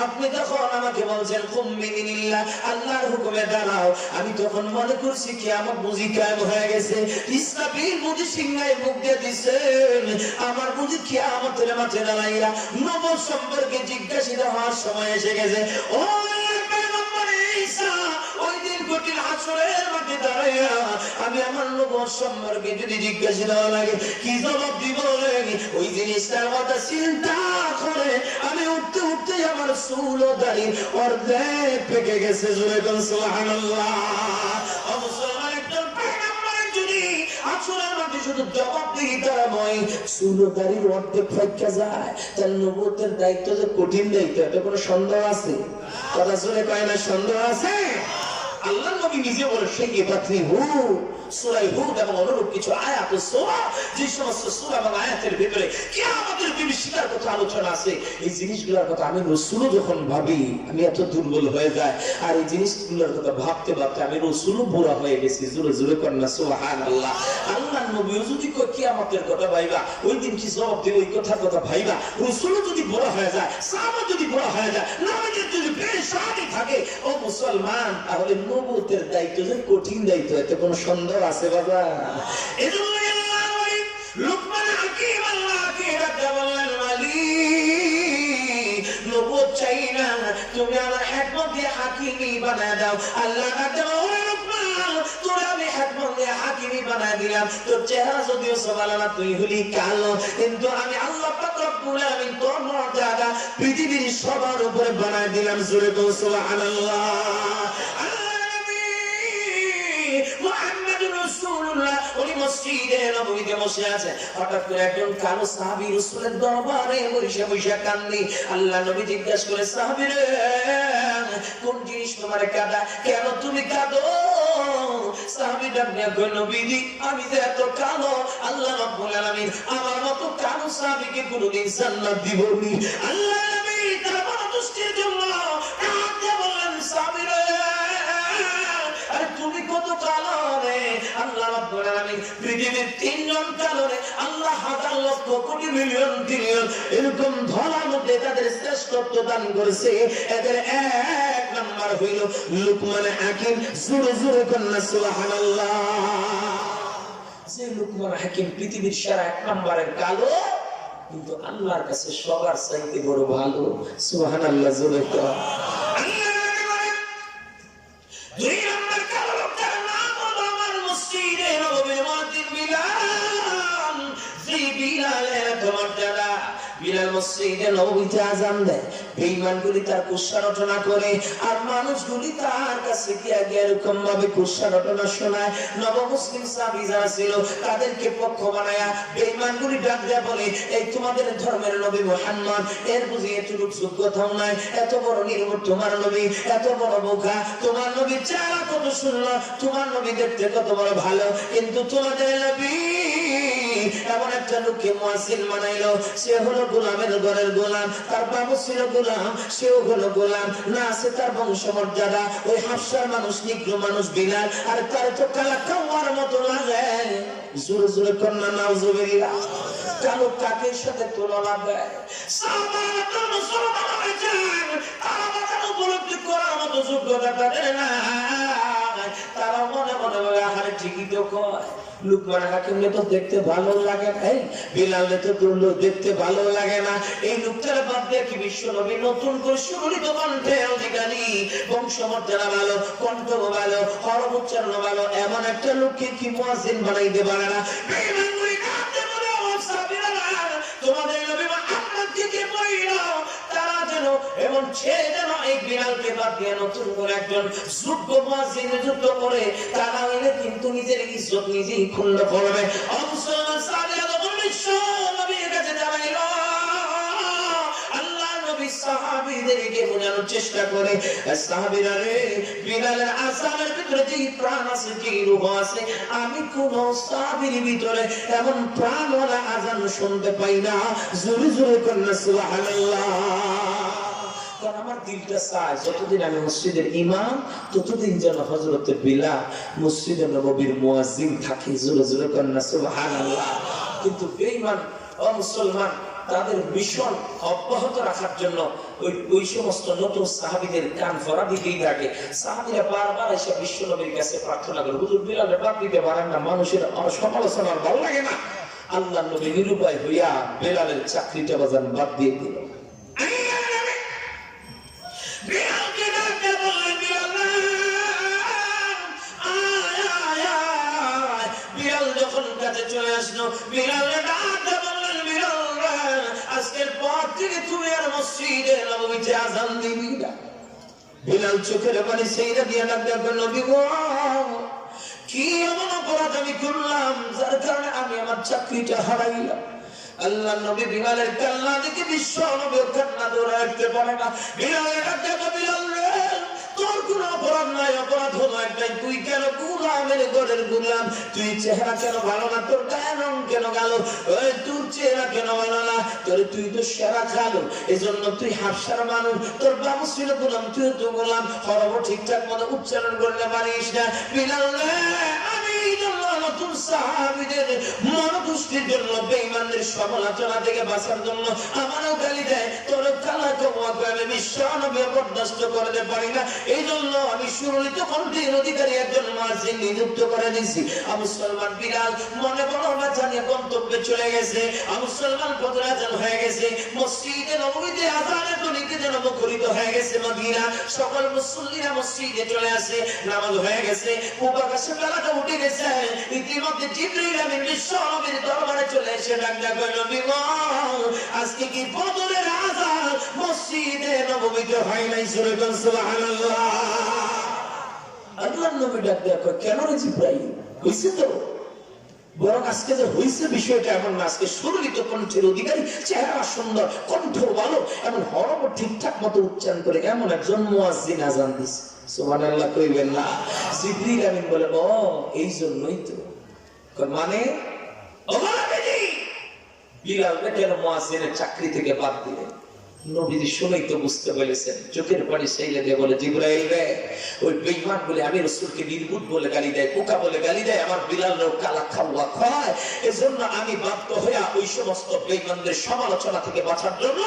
আপনি যখন আমাকে বলছেন কুম বিদিনিল্লাহ, আল্লাহর হুকুমে দাঁড়াও, আমি তখন মনে করছি কিয়ামত বুঝি কায়েম হয়ে গেছে। ইসরাফিল বুঝি সিংহায় মুখ দিয়ে দিছেন, আমার বুঝি কিয়ামতের মাঠে দাঁড়াইয়া নবুয়ত সম্পর্কে জিজ্ঞাসা হওয়ার সময় এসে গেছে। ও আল্লাহর পয়গম্বর ঈসা, ওই দিন কঠিন হাসরের মাঠে দাঁড়াইয়া আমি আমার নবুয়ত সম্পর্কে যদি জিজ্ঞাসা দেওয়া লাগে, কি জবাব দিব? ওই জিনিসটার কথা চিন্তা করে আমি উঠতে উঠতে আমার চুল ও দাড়ি অর্ধেক পেকে গেছে। জোরে কোন সুবহানাল্লাহ। মুসলমান, একজন পয়গম্বরের যদি হাসরের মাঠে শুধু জবাব দিই তারা মই চুল ও দাড়ির অর্ধেক ফাইকা যায়, তার নবুয়তের দায়িত্ব যে কঠিন দায়িত্ব, এটা কোনো সন্দেহ আছে? কথা শুনে কয় না সন্দেহ আছে? আল্লাহ নবী নিজে বলে, সেই পাত্রী সূরা হুদ এবং অনুরূপ কিছু আয়াত ও সূরা, যে সমস্ত সূরা এবং আয়াতের ভিতরে কিয়ামতের বিভীষিকার কথা আলোচনা আছে, এই জিনিসগুলোর কথা আমি রাসূলও যখন ভাবি আমি এত দুর্বল হয়ে যায়, আর এই জিনিসগুলোর কথা ভাবতে ভাবতে আমি রাসূলও বুড়া হয়ে গেছি। জোরে জোরে কর না সুবহানাল্লাহ। আল্লাহ নবী যদি কয় কিয়ামতের কথা ভাইবা, ওই দিন কি জবাব দেব, ওই কথার কথা ভাইবা। রাসূলও যদি বুড়া হয়ে যায়, সাহাবা যদি বুড়া হয়ে যায়, নবীদের যদি পেরেশানি থাকে, ও মুসলমান, তাহলে নবুয়তের দায়িত্ব যে কঠিন দায়িত্ব, এতে কোনো সন্দেহ আছে বাবা? এজন্য আল্লাহ ওই লুকমান হাকিম আল্লাহকে ডাকতে বললেন, মালিক, নবুয়ত চাই না, তুমি আমার হিকমত দিয়ে হাকিমি বানায় দাও। আল্লাহ ডাকতে বললেন, লুকমান, তোরে আমি হিকমত দিয়ে হাকিমি বানায় দিলাম, তোর চেহারা যদিও সুবহানাল্লাহ তুই হলি কালো, কিন্তু আমি আল্লাহ পাক রব্বুল আলামিন তোর মর্যাদা পৃথিবীর সবার উপরে বানায় দিলাম। জোরে বল সুবহানাল্লাহ। মুহাম্মাদুর রাসূলুল্লাহ উনি মসজিদে নববীতে বসে আছে। হঠাৎ করে একজন কালো সাহাবী রাসূলের দরবারে বসে বসে কান্দি। আল্লাহ নবী জিজ্ঞাসা করে, সাহাবী রে, কোন জিনিস তোমারে কাঁদা, কেন তুমি কাঁদো? সাহাবী ডাকনিয়া কই, নবীজি আমি যে এত কালো, আল্লাহ রাব্বুল আলামিন আমার মতো কালো সাহাবীকে কোনদিন জান্নাত দিবনি। আল্লাহ নবী তার মনতুষ্টির জন্য কাঁদতে বললেন, সাহাবী রে, আরে তুমি কত কালো রে? আল্লাহ রাব্বুল আলামিন পৃথিবীর তিনজন কালো রে আল্লাহ হাজার লক্ষ কোটি মিলিয়ন ট্রিলিয়ন এরকম ধরার মধ্যে তাদের শ্রেষ্ঠত্ব দান করেছে। এদের এক নাম্বার হইল লুকমান হাকিম। জোরে জোরে কন্যা সুবহানাল্লাহ। যে লুকমান হাকিম পৃথিবীর সেরা এক নাম্বারের কালো, কিন্তু আল্লাহর কাছে সবার চাইতে বড় ভালো। সুবহানাল্লাহ, জোরে কর। দুই নম্বর কালো লোকটার নাম হলো আমার মসজিদে নববীর মুয়াজ্জিন বিলাল। যে বিলালের মর্যাদা, বিলাল মসজিদে নববীতে আযান দেয়, বেঈমানগুলি তার কুৎসা রটনা করে, আর মানুষগুলি তার কাছে গিয়ে এরকম ভাবে কুৎসা রটনা শোনায়। নবমুসলিম সাহাবী যারা ছিল তাদেরকে পক্ষ বানায়া বেঈমানগুলি ডাক দেয়া বলে, এই তোমাদের ধর্মের নবী মুহাম্মদ, এর বুঝি এতটুকু যোগ্যতাও নাই, এত বড় নির্বোধ তোমার নবী, এত বড় বোকা তোমার নবী, চেহারা কত সুন্দর, তোমার নবী দেখতে কত বড় ভালো, কিন্তু তোমাদের নবী এমন একটা লোককে মুয়াজ্জিন বানাইলো, সে হলো গোলামের ঘরের গোলাম, তার বাবু ছিল গোলাম, সেও হলো গোলাম, না আছে তার বংশমর্যাদা। ওই হাফসার মানুষ, নিগ্র মানুষ বিলাল, আর তার তো কালা কাওয়ার মতো লাগে। জোরে জোরে কন্যা নাউজুবিল্লাহ। কালো কাকের সাথে তুলনা দেয়। সাহাবারা তো মুসলমান হয়েছেন, তারা উপলব্ধি করার মতো যোগ্যতা তাদের নাই। তারা মনে মনে বলে, আহারে ঠিকই তো কয়, লুকমান হাকিমকে তো দেখতে ভালো লাগে না, বিলালে তো দেখতে ভালো লাগে না। এই লোকটার বাদ দিয়ে কি বিশ্ব নবী নতুন করে সুরিত কণ্ঠে অধিকারী, বংশমর্যাদা ভালো, কণ্ঠ ভালো, হরফ উচ্চারণ ভালো, এমন একটা লোককে কি মুয়াজ্জিন বানাইতে পারে না? তোমাদের নবী মুহাম্মদকে কে বলল তারা যেন এমন ছেড়ে যেন এই বিলালকে বাদ দিয়ে নতুন করে একজন যোগ্য মুয়াজ্জিন নিযুক্ত করে, তারা হইলে কিন্তু নিজের ইজ্জত নিজেই ক্ষুণ্ণ করবে। মুসলমান সাহাবীরা যখন বিশ্ব নবীর কাছে জানাইল, আল্লাহ নবী সাহাবীদেরকে বোঝানোর চেষ্টা করে, সাহাবীরা রে, বিলালের আযানের ভিতরে যে প্রাণ আছে, যে রূহ আছে, আমি কোন সাহাবীর ভিতরে এমন প্রাণওয়ালা আযান শুনতে পাই না। জোরে জোরে কন্যা সুবহানাল্লাহ। কারণ আমার দিলটা চায় যতদিন আমি মসজিদের ইমাম, ততদিন যেন হযরত বিলাল মসজিদে নববীর মুয়াজ্জিন থাকে। জোরে জোরে কন্যা সুবহানাল্লাহ। কিন্তু বেঈমান ও মুসলমান তাদের মিশন অব্যাহত রাখার জন্য ওই সমস্ত নতুন সাহাবীদের কান ভরা দিতেই থাকে। সাহাবীরা বারবার এসে বিশ্ব নবীর কাছে প্রার্থনা করে, হুজুর বিলালের বাদ দিতে পারেন না, মানুষের সমালোচনা ভালো লাগে না। আল্লাহ নবী নিরুপায় হইয়া বিলালের চাকরিটা বাজান বাদ দিয়ে দিল। বিলাল যখন কাছে চলে আসলো, বিলালের ডাকতে বললেন, বিলাল আজকের পর থেকে তুমি আর মসজিদে নববীতে আযান দিবি না। বিলাল চোখের পানি সেইরা দিয়ে ডাকতে বলল, নবী গো, কি এমন অপরাধ আমি করলাম যার কারণে আমি আমার চাকরিটা হারাইলাম? আল্লাহ নবী বিলালের কান্না দেখে বিশ্ব নবী কান্না ধরে রাখতে পারে না। বিলালের ডাকতে বলল, বিলাল রে, তোর কোন অপরাধ নাই, অপরাধ হলো একটাই, তুই কেন গোলামের ঘরের গোলাম, তুই চেহারা কেন ভালো না, তোর গায়ের রং কেন কালো, তোর চেহারা কেন ভালো না, তুই তো সেরা খালো, এজন্য তুই হাফসার মানুষ, তোর বাবু ছিল গোলাম, তুই তো গোলাম, হরফ ঠিকঠাক মতো উচ্চারণ করতে পারিস না। বিলাল রে, আমি নতুন সাহাবীদের মনোতুষ্টির জন্য, বেঈমানদের সমালোচনা থেকে বাঁচার জন্য আমারও গালি দেয়, তোর কালা কমা করে বিশ্ব নবী বরদাস্ত করতে পারি না, এই জন্য আমি সুরলিত কণ্ঠের অধিকারী একজন মুয়াজ্জিন নিযুক্ত করে দিয়েছি। মুসলমান বিলাল মনে বড় না জানিয়ে গন্তব্যে চলে গেছে। মুসলমান ফজর আযান হয়ে গেছে, মসজিদে নববীতে আযানের ধ্বনিতে যেন মুখরিত হয়ে গেছে মদিনা। সকল মুসল্লিরা মসজিদে চলে আসে, নামাজ হয়ে গেছে, উপবাসে বেলাটা উঠে গেছে। ইতিমধ্যে জিবরিল আমিন বিশ্ব নবীর দরবারে চলে এসে ডাক দেয়, নবী গো, আজকে কি ফজরের আযান মসজিদে নববীতে হয় নাই? সুবহানাল্লাহ। আল্লাহর নবী ডাক দেখো, কেন রে জিব্রাইল? হইছে তো, বরং আজকে যে হইছে বিষয়টা এমন না, আজকে সুরলিত কণ্ঠের অধিকারী, চেহারা সুন্দর, কণ্ঠ ভালো, এমন হরফ ঠিকঠাক মতো উচ্চারণ করে এমন একজন মুয়াজ্জিন আযান দিছে। সুবহানাল্লাহ কইবেন না? জিবরিল আমিন বলে, ও এই জন্যই তো। মানে বিলালকে কেন মুয়াজ্জিনের চাকরি থেকে বাদ দিলেন? নবীজি শুনেই তো বুঝতে পেরেছেন, চোখের পানি সেইলে দিয়ে বলে, জিবরাইল রে, ওই বেঈমান বলে আমি রাসূলকে নির্বুদ বলে গালি দেয়, পোকা বলে গালি দেয়, আমার বিলালের কালা খাওয়া খায়। এজন্য আমি বাধ্য হয়ে ওই সমস্ত বেঈমানদের সমালোচনা থেকে বাঁচার জন্য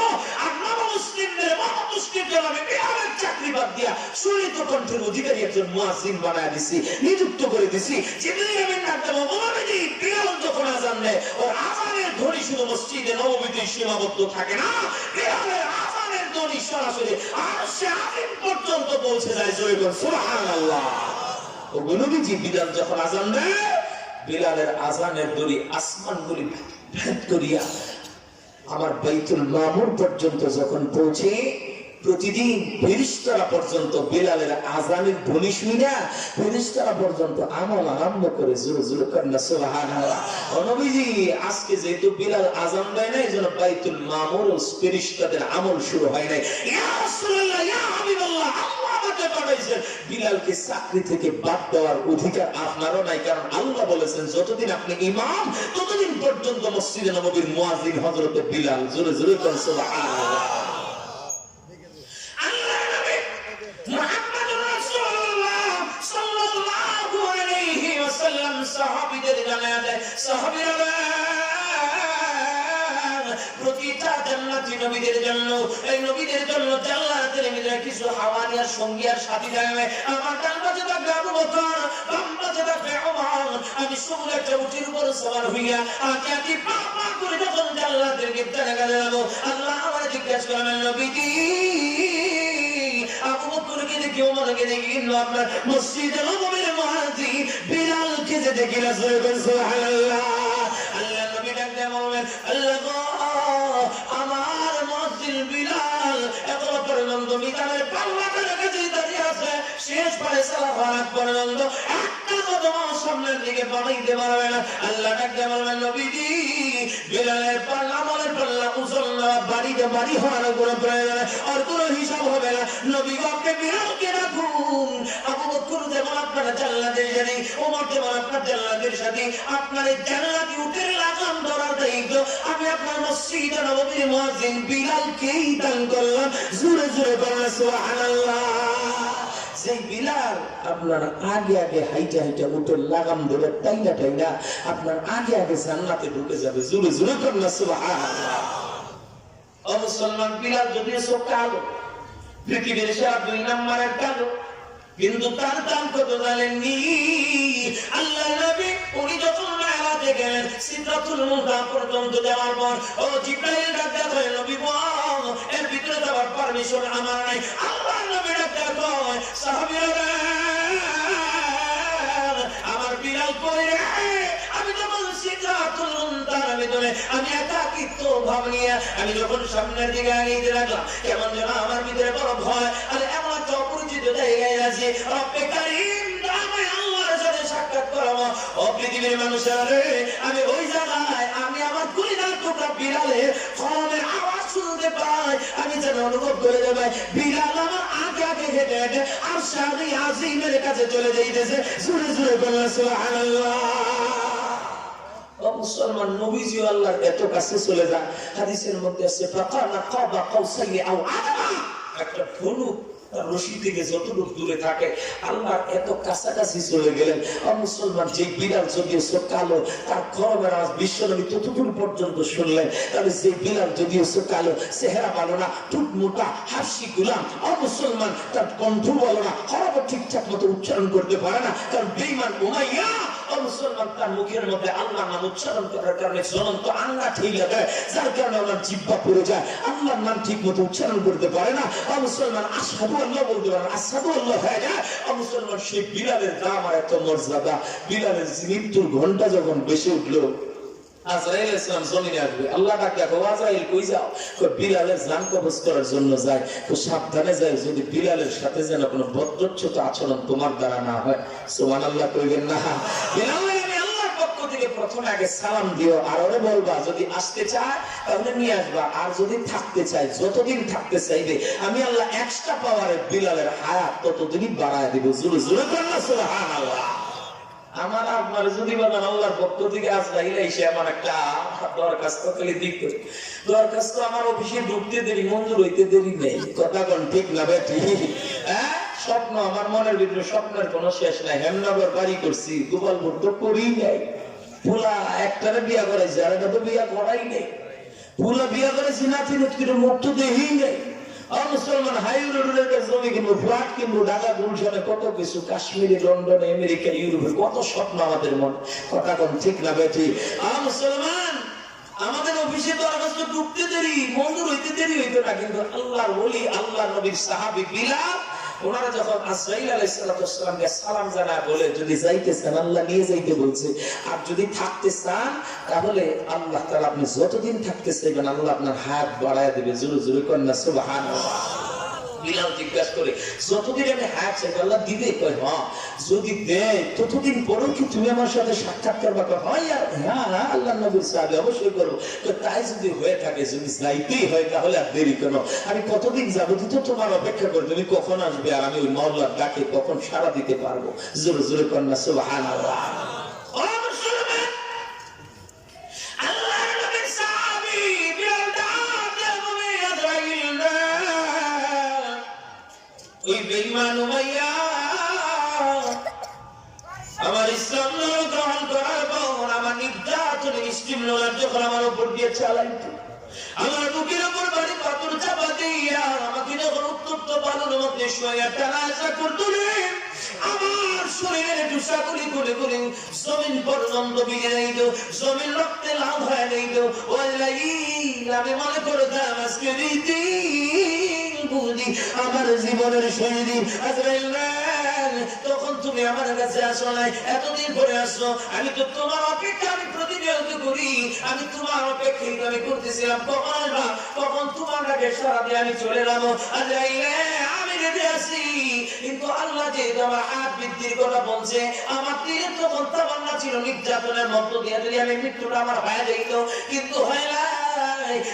আর মুসলিমদের মহামুসলিমদের জন্য আমি বিলালের চাকরি বাদ দিয়া সুরিত কণ্ঠের অধিকারী একজন মুয়াজ্জিন বানায় দিছি, নিযুক্ত করে দিছি। জিবরাইল আমিন ডাকতে বলে, বিলাল যখন আযান দেয়, ওর আযানের ধ্বনি শুধু মসজিদে নববীতে সীমাবদ্ধ থাকে না, বিলালের আযানের ধ্বনি সরাসরি আরশে আযীম পর্যন্ত পৌঁছে যায়। জয় বল সুবহানাল্লাহ। ও নবীজি বিলাল যখন আযান দেয়, বিলালের আযানের ধ্বনি আসমানগুলি ভেদ করিয়া আমার বাইতুল মামুর পর্যন্ত যখন পৌঁছে, প্রতিদিন ফেরেশতারা পর্যন্ত বিলালের আযানের ধ্বনি শুনে ফেরেশতারা পর্যন্ত আমল আরম্ভ করে। জোরে জোরে করেন না সুবহানাল্লাহ। ও নবীজি আজকে যেহেতু বিলাল আযান দেয় না, এজন্য বাইতুল মামুর ফেরেশতাদের আমল শুরু হয় নাই। ইয়া রাসূলুল্লাহ, ইয়া হাবিবাল্লাহ, আল্লাহ আমাকে পাঠাইছেন, বিলালকে চাকরি থেকে বাদ দেওয়ার অধিকার আপনারও নাই, কারণ আল্লাহ বলেছেন যতদিন আপনি ইমাম ততদিন পর্যন্ত মসজিদে নববীর মুয়াজ্জিন হযরত বিলাল। জোরে জোরে করেন সুবহানাল্লাহ। সাহাবীদের জানায়া দেয়, সাহাবীরা প্রতিটা জান্নাতি নবীদের জন্য, এই নবীদের জন্য জান্নাতের ভিতরে কিছু হাওয়ারিয়ার সঙ্গী আর সাথী থাকবে। আমার ডান পাশে থাকবে আবু বকর, বাম পাশে থাকবে ওমর। আমি সবুজ একটা উটের উপর সওয়ার হইয়া আগে আগে পা পা করে যখন জান্নাতের গেটে যাব, আল্লাহ আমাকে জিজ্ঞাসা করলেন, নবীজি আবু বকরকে দেখি, ওমরকে দেখি, কিন্তু আপনার মসজিদে নববীর মুয়াজ্জিন বিলালকে যে দেখি না। সুবহানাল্লাহ। আল্লাহ নবী ডাক দিয়ে বললেন, আল্লাহ গো, আমার মুয়াজ্জিন বিলাল এতটা পর্যন্ত মিজানের পাল্লাটার কাছে দাঁড়িয়ে আছে, শেষ পারে সালাত পর্যন্ত একটা কদম সামনের দিকে বাড়াইতে পারবে না। আল্লাহ ডাক দিয়ে বললেন, নবীজি বিলালের পাল্লা আমলের পাল্লা উজল না, বাড়িতে বাড়ি হওয়ার কোনো প্রয়োজন আর কোনো হিসাব হবে না। নবী গো, আপনি বিলালকে রাখুন। আবু বকর যেমন আপনার জান্নাতের সাথী, ওমর যেমন আপনার জান্নাতের সাথী, আপনার এই জান্নাতি উটের লাগাম ধরার দায়িত্ব আমি আপনার মসজিদে নববীর মুয়াজ্জিন বিলালকেই দান করলাম। জোরে জোরে বলেন সুবহানাল্লাহ। সেই বিলাল আপনার আগে আগে হাইটা হাইটা উটের লাগাম ধরে টাইনা টাইনা আপনার আগে আগে জান্নাতে ঢুকে যাবে। জোরে জোরে বলেন সুবহানাল্লাহ। ও মুসলমান, বিলাল যদিও চোখ কালো, পৃথিবীর সেরা 2 নম্বরের কালো, কিন্তু তার দাম কত জানেননি? আল্লাহ নবী উনি যখন মেরাজে গেলেন, সিদরাতুল মুনতাহা পর্যন্ত যাওয়ার পর ও জিবরাইল ডাক দেয়, নবী গো, এর ভিতরে যাওয়ার পারমিশন আমার নাই। আল্লাহ নবী ডাক দেয়, সাহাবীরা আমার বিলাল কই রে? আমি যখন সিদরাতুল মুনতাহার ভিতরে আমি একাকিত্ব ভাব নিয়ে আমি যখন সামনের দিকে এগিয়ে লাগলাম, কেমন যেন আমার ভিতরে বড় ভয়, আর এমন একটা অপরিচিত জায়গায় আছি, রব্বে কারীম আমায় আল্লাহর সাথে সাক্ষাৎ করাবো। ও পৃথিবীর মানুষেরা রে, আমি ওই জায়গায় আমি আমার কলিজার টুকরা বিলালের ফোনের আওয়াজ শুনতে পাই, আমি যেন অনুভব করে দেব বিলাল আমার আগে আগে হেঁটে হেঁটে আরশে আযীমের কাছে চলে যাইতেছে। জোরে জোরে বলেন সুবহানাল্লাহ। ও মুসলমান, নবীজি আল্লাহর এত কাছে চলে যায়, হাদিসের মধ্যে আছে ফাকানা কাবা কাউসাইনি আও আদমা, একটা ধনুক তার রশি থেকে যতটুকু দূরে থাকে আল্লাহর এত কাছাকাছি চলে গেলেন। ও মুসলমান, যে বিলাল যদিও চোখ কালো, তার খরমের আওয়াজ বিশ্বনবী ততদূর পর্যন্ত শুনলেন, তাহলে যে বিলাল যদিও চোখ কালো, চেহারা ভালো না, টুট মোটা, হাসি গুলাম, ও মুসলমান তার কণ্ঠ ভালো না, খরব ঠিকঠাক মতো উচ্চারণ করতে পারে না, কারণ বেঈমান উমাইয়া ও মুসলমান তার মুখের মধ্যে আল্লাহর নাম উচ্চারণ করার কারণে জ্বলন্ত আঙ্গা ঠেলে দেয়, যার কারণে আমার জিহ্বা পড়ে যায়, আল্লাহর নাম ঠিক মতো উচ্চারণ করতে পারে না। ও মুসলমান আশহাদু আল্লাহ বলতে পারে, আশহাদু আল্লাহ হয়ে যায়। ও মুসলমান, সেই বিলালের দাম আর এত মর্যাদা, বিলালের মৃত্যুর ঘন্টা যখন বেশি উঠলো, আজরাইল ইসলাম জমিনে আসবে, আল্লাহ ডাকে দেখো আজরাইল কই যাও? বিলালের জান কবজ করার জন্য যায়। তো সাবধানে যায়, যদি বিলালের সাথে যেন কোনো বদরচ্যুত আচরণ তোমার দ্বারা না হয়। সুবহানাল্লাহ কইবেন না? বিলাল আমি আল্লাহর পক্ষ থেকে প্রথমে আগে সালাম দিও, আর ওরে বলবা যদি আসতে চায় তাহলে নিয়ে আসবা, আর যদি থাকতে চায়, যতদিন থাকতে চাইবে আমি আল্লাহ এক্সট্রা পাওয়ারে বিলালের হায়াত ততদিনই বাড়ায় দিব। জোরে জোরে বলেন না সুবহানাল্লাহ। আমার আপনার যদি বলেন আল্লাহর পক্ষ থেকে আজরাইল এসে আমার একটা দরখাস্ত খালি দিক করে, দরখাস্ত আমার অফিসে ঢুকতে দেরি, মঞ্জুর হইতে দেরি নেই। কথা কোন ঠিক না বেটি? হ্যাঁ, স্বপ্ন আমার মনের ভিতরে, স্বপ্নের কোনো শেষ নাই। হেমনগর বাড়ি করছি, গোপালপুর তো করি নাই। পুলা একটারে বিয়া করাইছে, আর এটা তো বিয়া করাই নেই। পুলা বিয়া করেছি নাতি নতুন মুখ তো দেখি নেই। মুসলমান হাইরোডের জমি কিনবো, ফ্ল্যাট কিনবো, ঢাকা গুলশানে কত কিছু, কাশ্মীরে, লন্ডনে, আমেরিকা, ইউরোপে কত স্বপ্ন আমাদের মনে। কথা কোন ঠিক না বেটি? মুসলমান আমাদের অফিসে দরখাস্ত ঢুকতে দেরি, মঞ্জুর হইতে দেরি হইতো না, কিন্তু আল্লাহর ওলি, আল্লাহ নবীর সাহাবী বিলাল, ওনারা যখন আজরাইল আলাইহিস সালামকে সালাম জানায় বলে যদি যাইতে চান আল্লাহ নিয়ে যাইতে বলছে, আর যদি থাকতে চান তাহলে আল্লাহ তাআলা আপনি যতদিন থাকতে চাইবেন আল্লাহ আপনার হাত বাড়ায় দেবে। জোরে জোরে কন্যা সুবহানাল্লাহ। বিলাল জিজ্ঞাসা করে যতদিন আমি হায়াত চাই আল্লাহ দিবে? কয় হ্যাঁ। যদি দেয় ততদিন পরেও কি তুমি আমার সাথে সাক্ষাৎ করবা? হয় হ্যাঁ আল্লাহ নবীর সাহাবী অবশ্যই করবো। তো তাই যদি হয়ে থাকে, যদি যাইতেই হয় তাহলে আর দেরি কেন? আমি কতদিন যাবো তো তোমার অপেক্ষা করি, তুমি কখন আসবে আর আমি ওই মাওলার ডাকে কখন সাড়া দিতে পারবো। জোরে জোরে কন্যা সুবহানাল্লাহ। ওই বেঈমান উমাইয়া আমার ইসলাম গ্রহণ করার পর আমার নির্যাতনের স্টিমরোলার যখন আমার উপর দিয়ে চালাইতো, আমার বুকের উপর বাড়ি পাথর চাপা দিয়া আমাকে যখন উত্তপ্ত বালুর মধ্যে শোয়া টানা আসা করতো, আমার শরীরের টুসাগুলি করে করে জমিন পর্যন্ত ভিজে যাইত, জমিন রক্তে লাল হয়ে যাইত। আমি মনে করতাম আজকে রীতি বুঝি আমার জীবনের শহীদ আজরাইল। তখন তুমি আমার কাছে আসো নাই, এতদিন পরে আসো। আমি তো তোমার অপেক্ষা আমি প্রতিনিয়ত করি, আমি তোমার অপেক্ষাই আমি করতেছিলাম কখন আসবা, কখন তোমার কাছে সারা দিয়ে আমি চলে যাবো। আজরাইল আমি রেডি আছি, কিন্তু আল্লাহ যে আমার হাত বৃদ্ধির কথা বলছে, আমার তীরে তখন তামান্না ছিল নির্যাতনের মধ্য দিয়ে যদি আমি মৃত্যুটা আমার হয়ে যাইত, কিন্তু হয় না।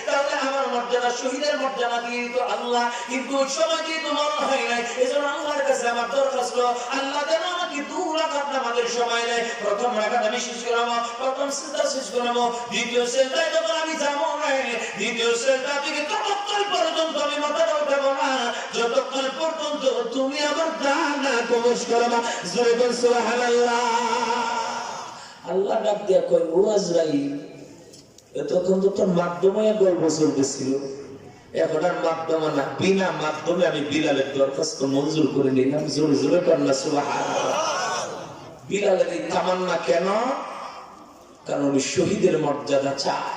তাহলে আমার মর্যাদা শহীদের মর্যাদা দিয়ে দিত আল্লাহ, কিন্তু ওই সময় যেহেতু মরণ হয় নাই, এজন্য আল্লাহর কাছে আমার দরখাস্ত, আল্লাহ যেন আমাকে 2 রাকাত নামাজের সময় দেয়। প্রথম রাকাত আমি শেষ করাবো, প্রথম সিজদা শেষ করাবো, দ্বিতীয় সিজদায় যখন আমি যাবো না, দ্বিতীয় সিজদা থেকে ততক্ষণ পর্যন্ত আমি মাথাটা উঠাবো না যতক্ষণ পর্যন্ত তুমি আমার ডানা কবজ করবা। জোরে বল সুবহানাল্লাহ। আল্লাহ ডাক দিয়া কয়, ও আজরাইল, তখন তো তোর মাধ্যমে গল্প চলতেছিল, এখন আর মাধ্যমে না, বিনা মাধ্যমে আমি বিলালের দরখাস্ত মঞ্জুর করে নিলাম। জোরে জোরে কন্যা সুবহানাল্লাহ। বিলালের এই তামান্না কেন? কারণ উনি শহীদের মর্যাদা চায়।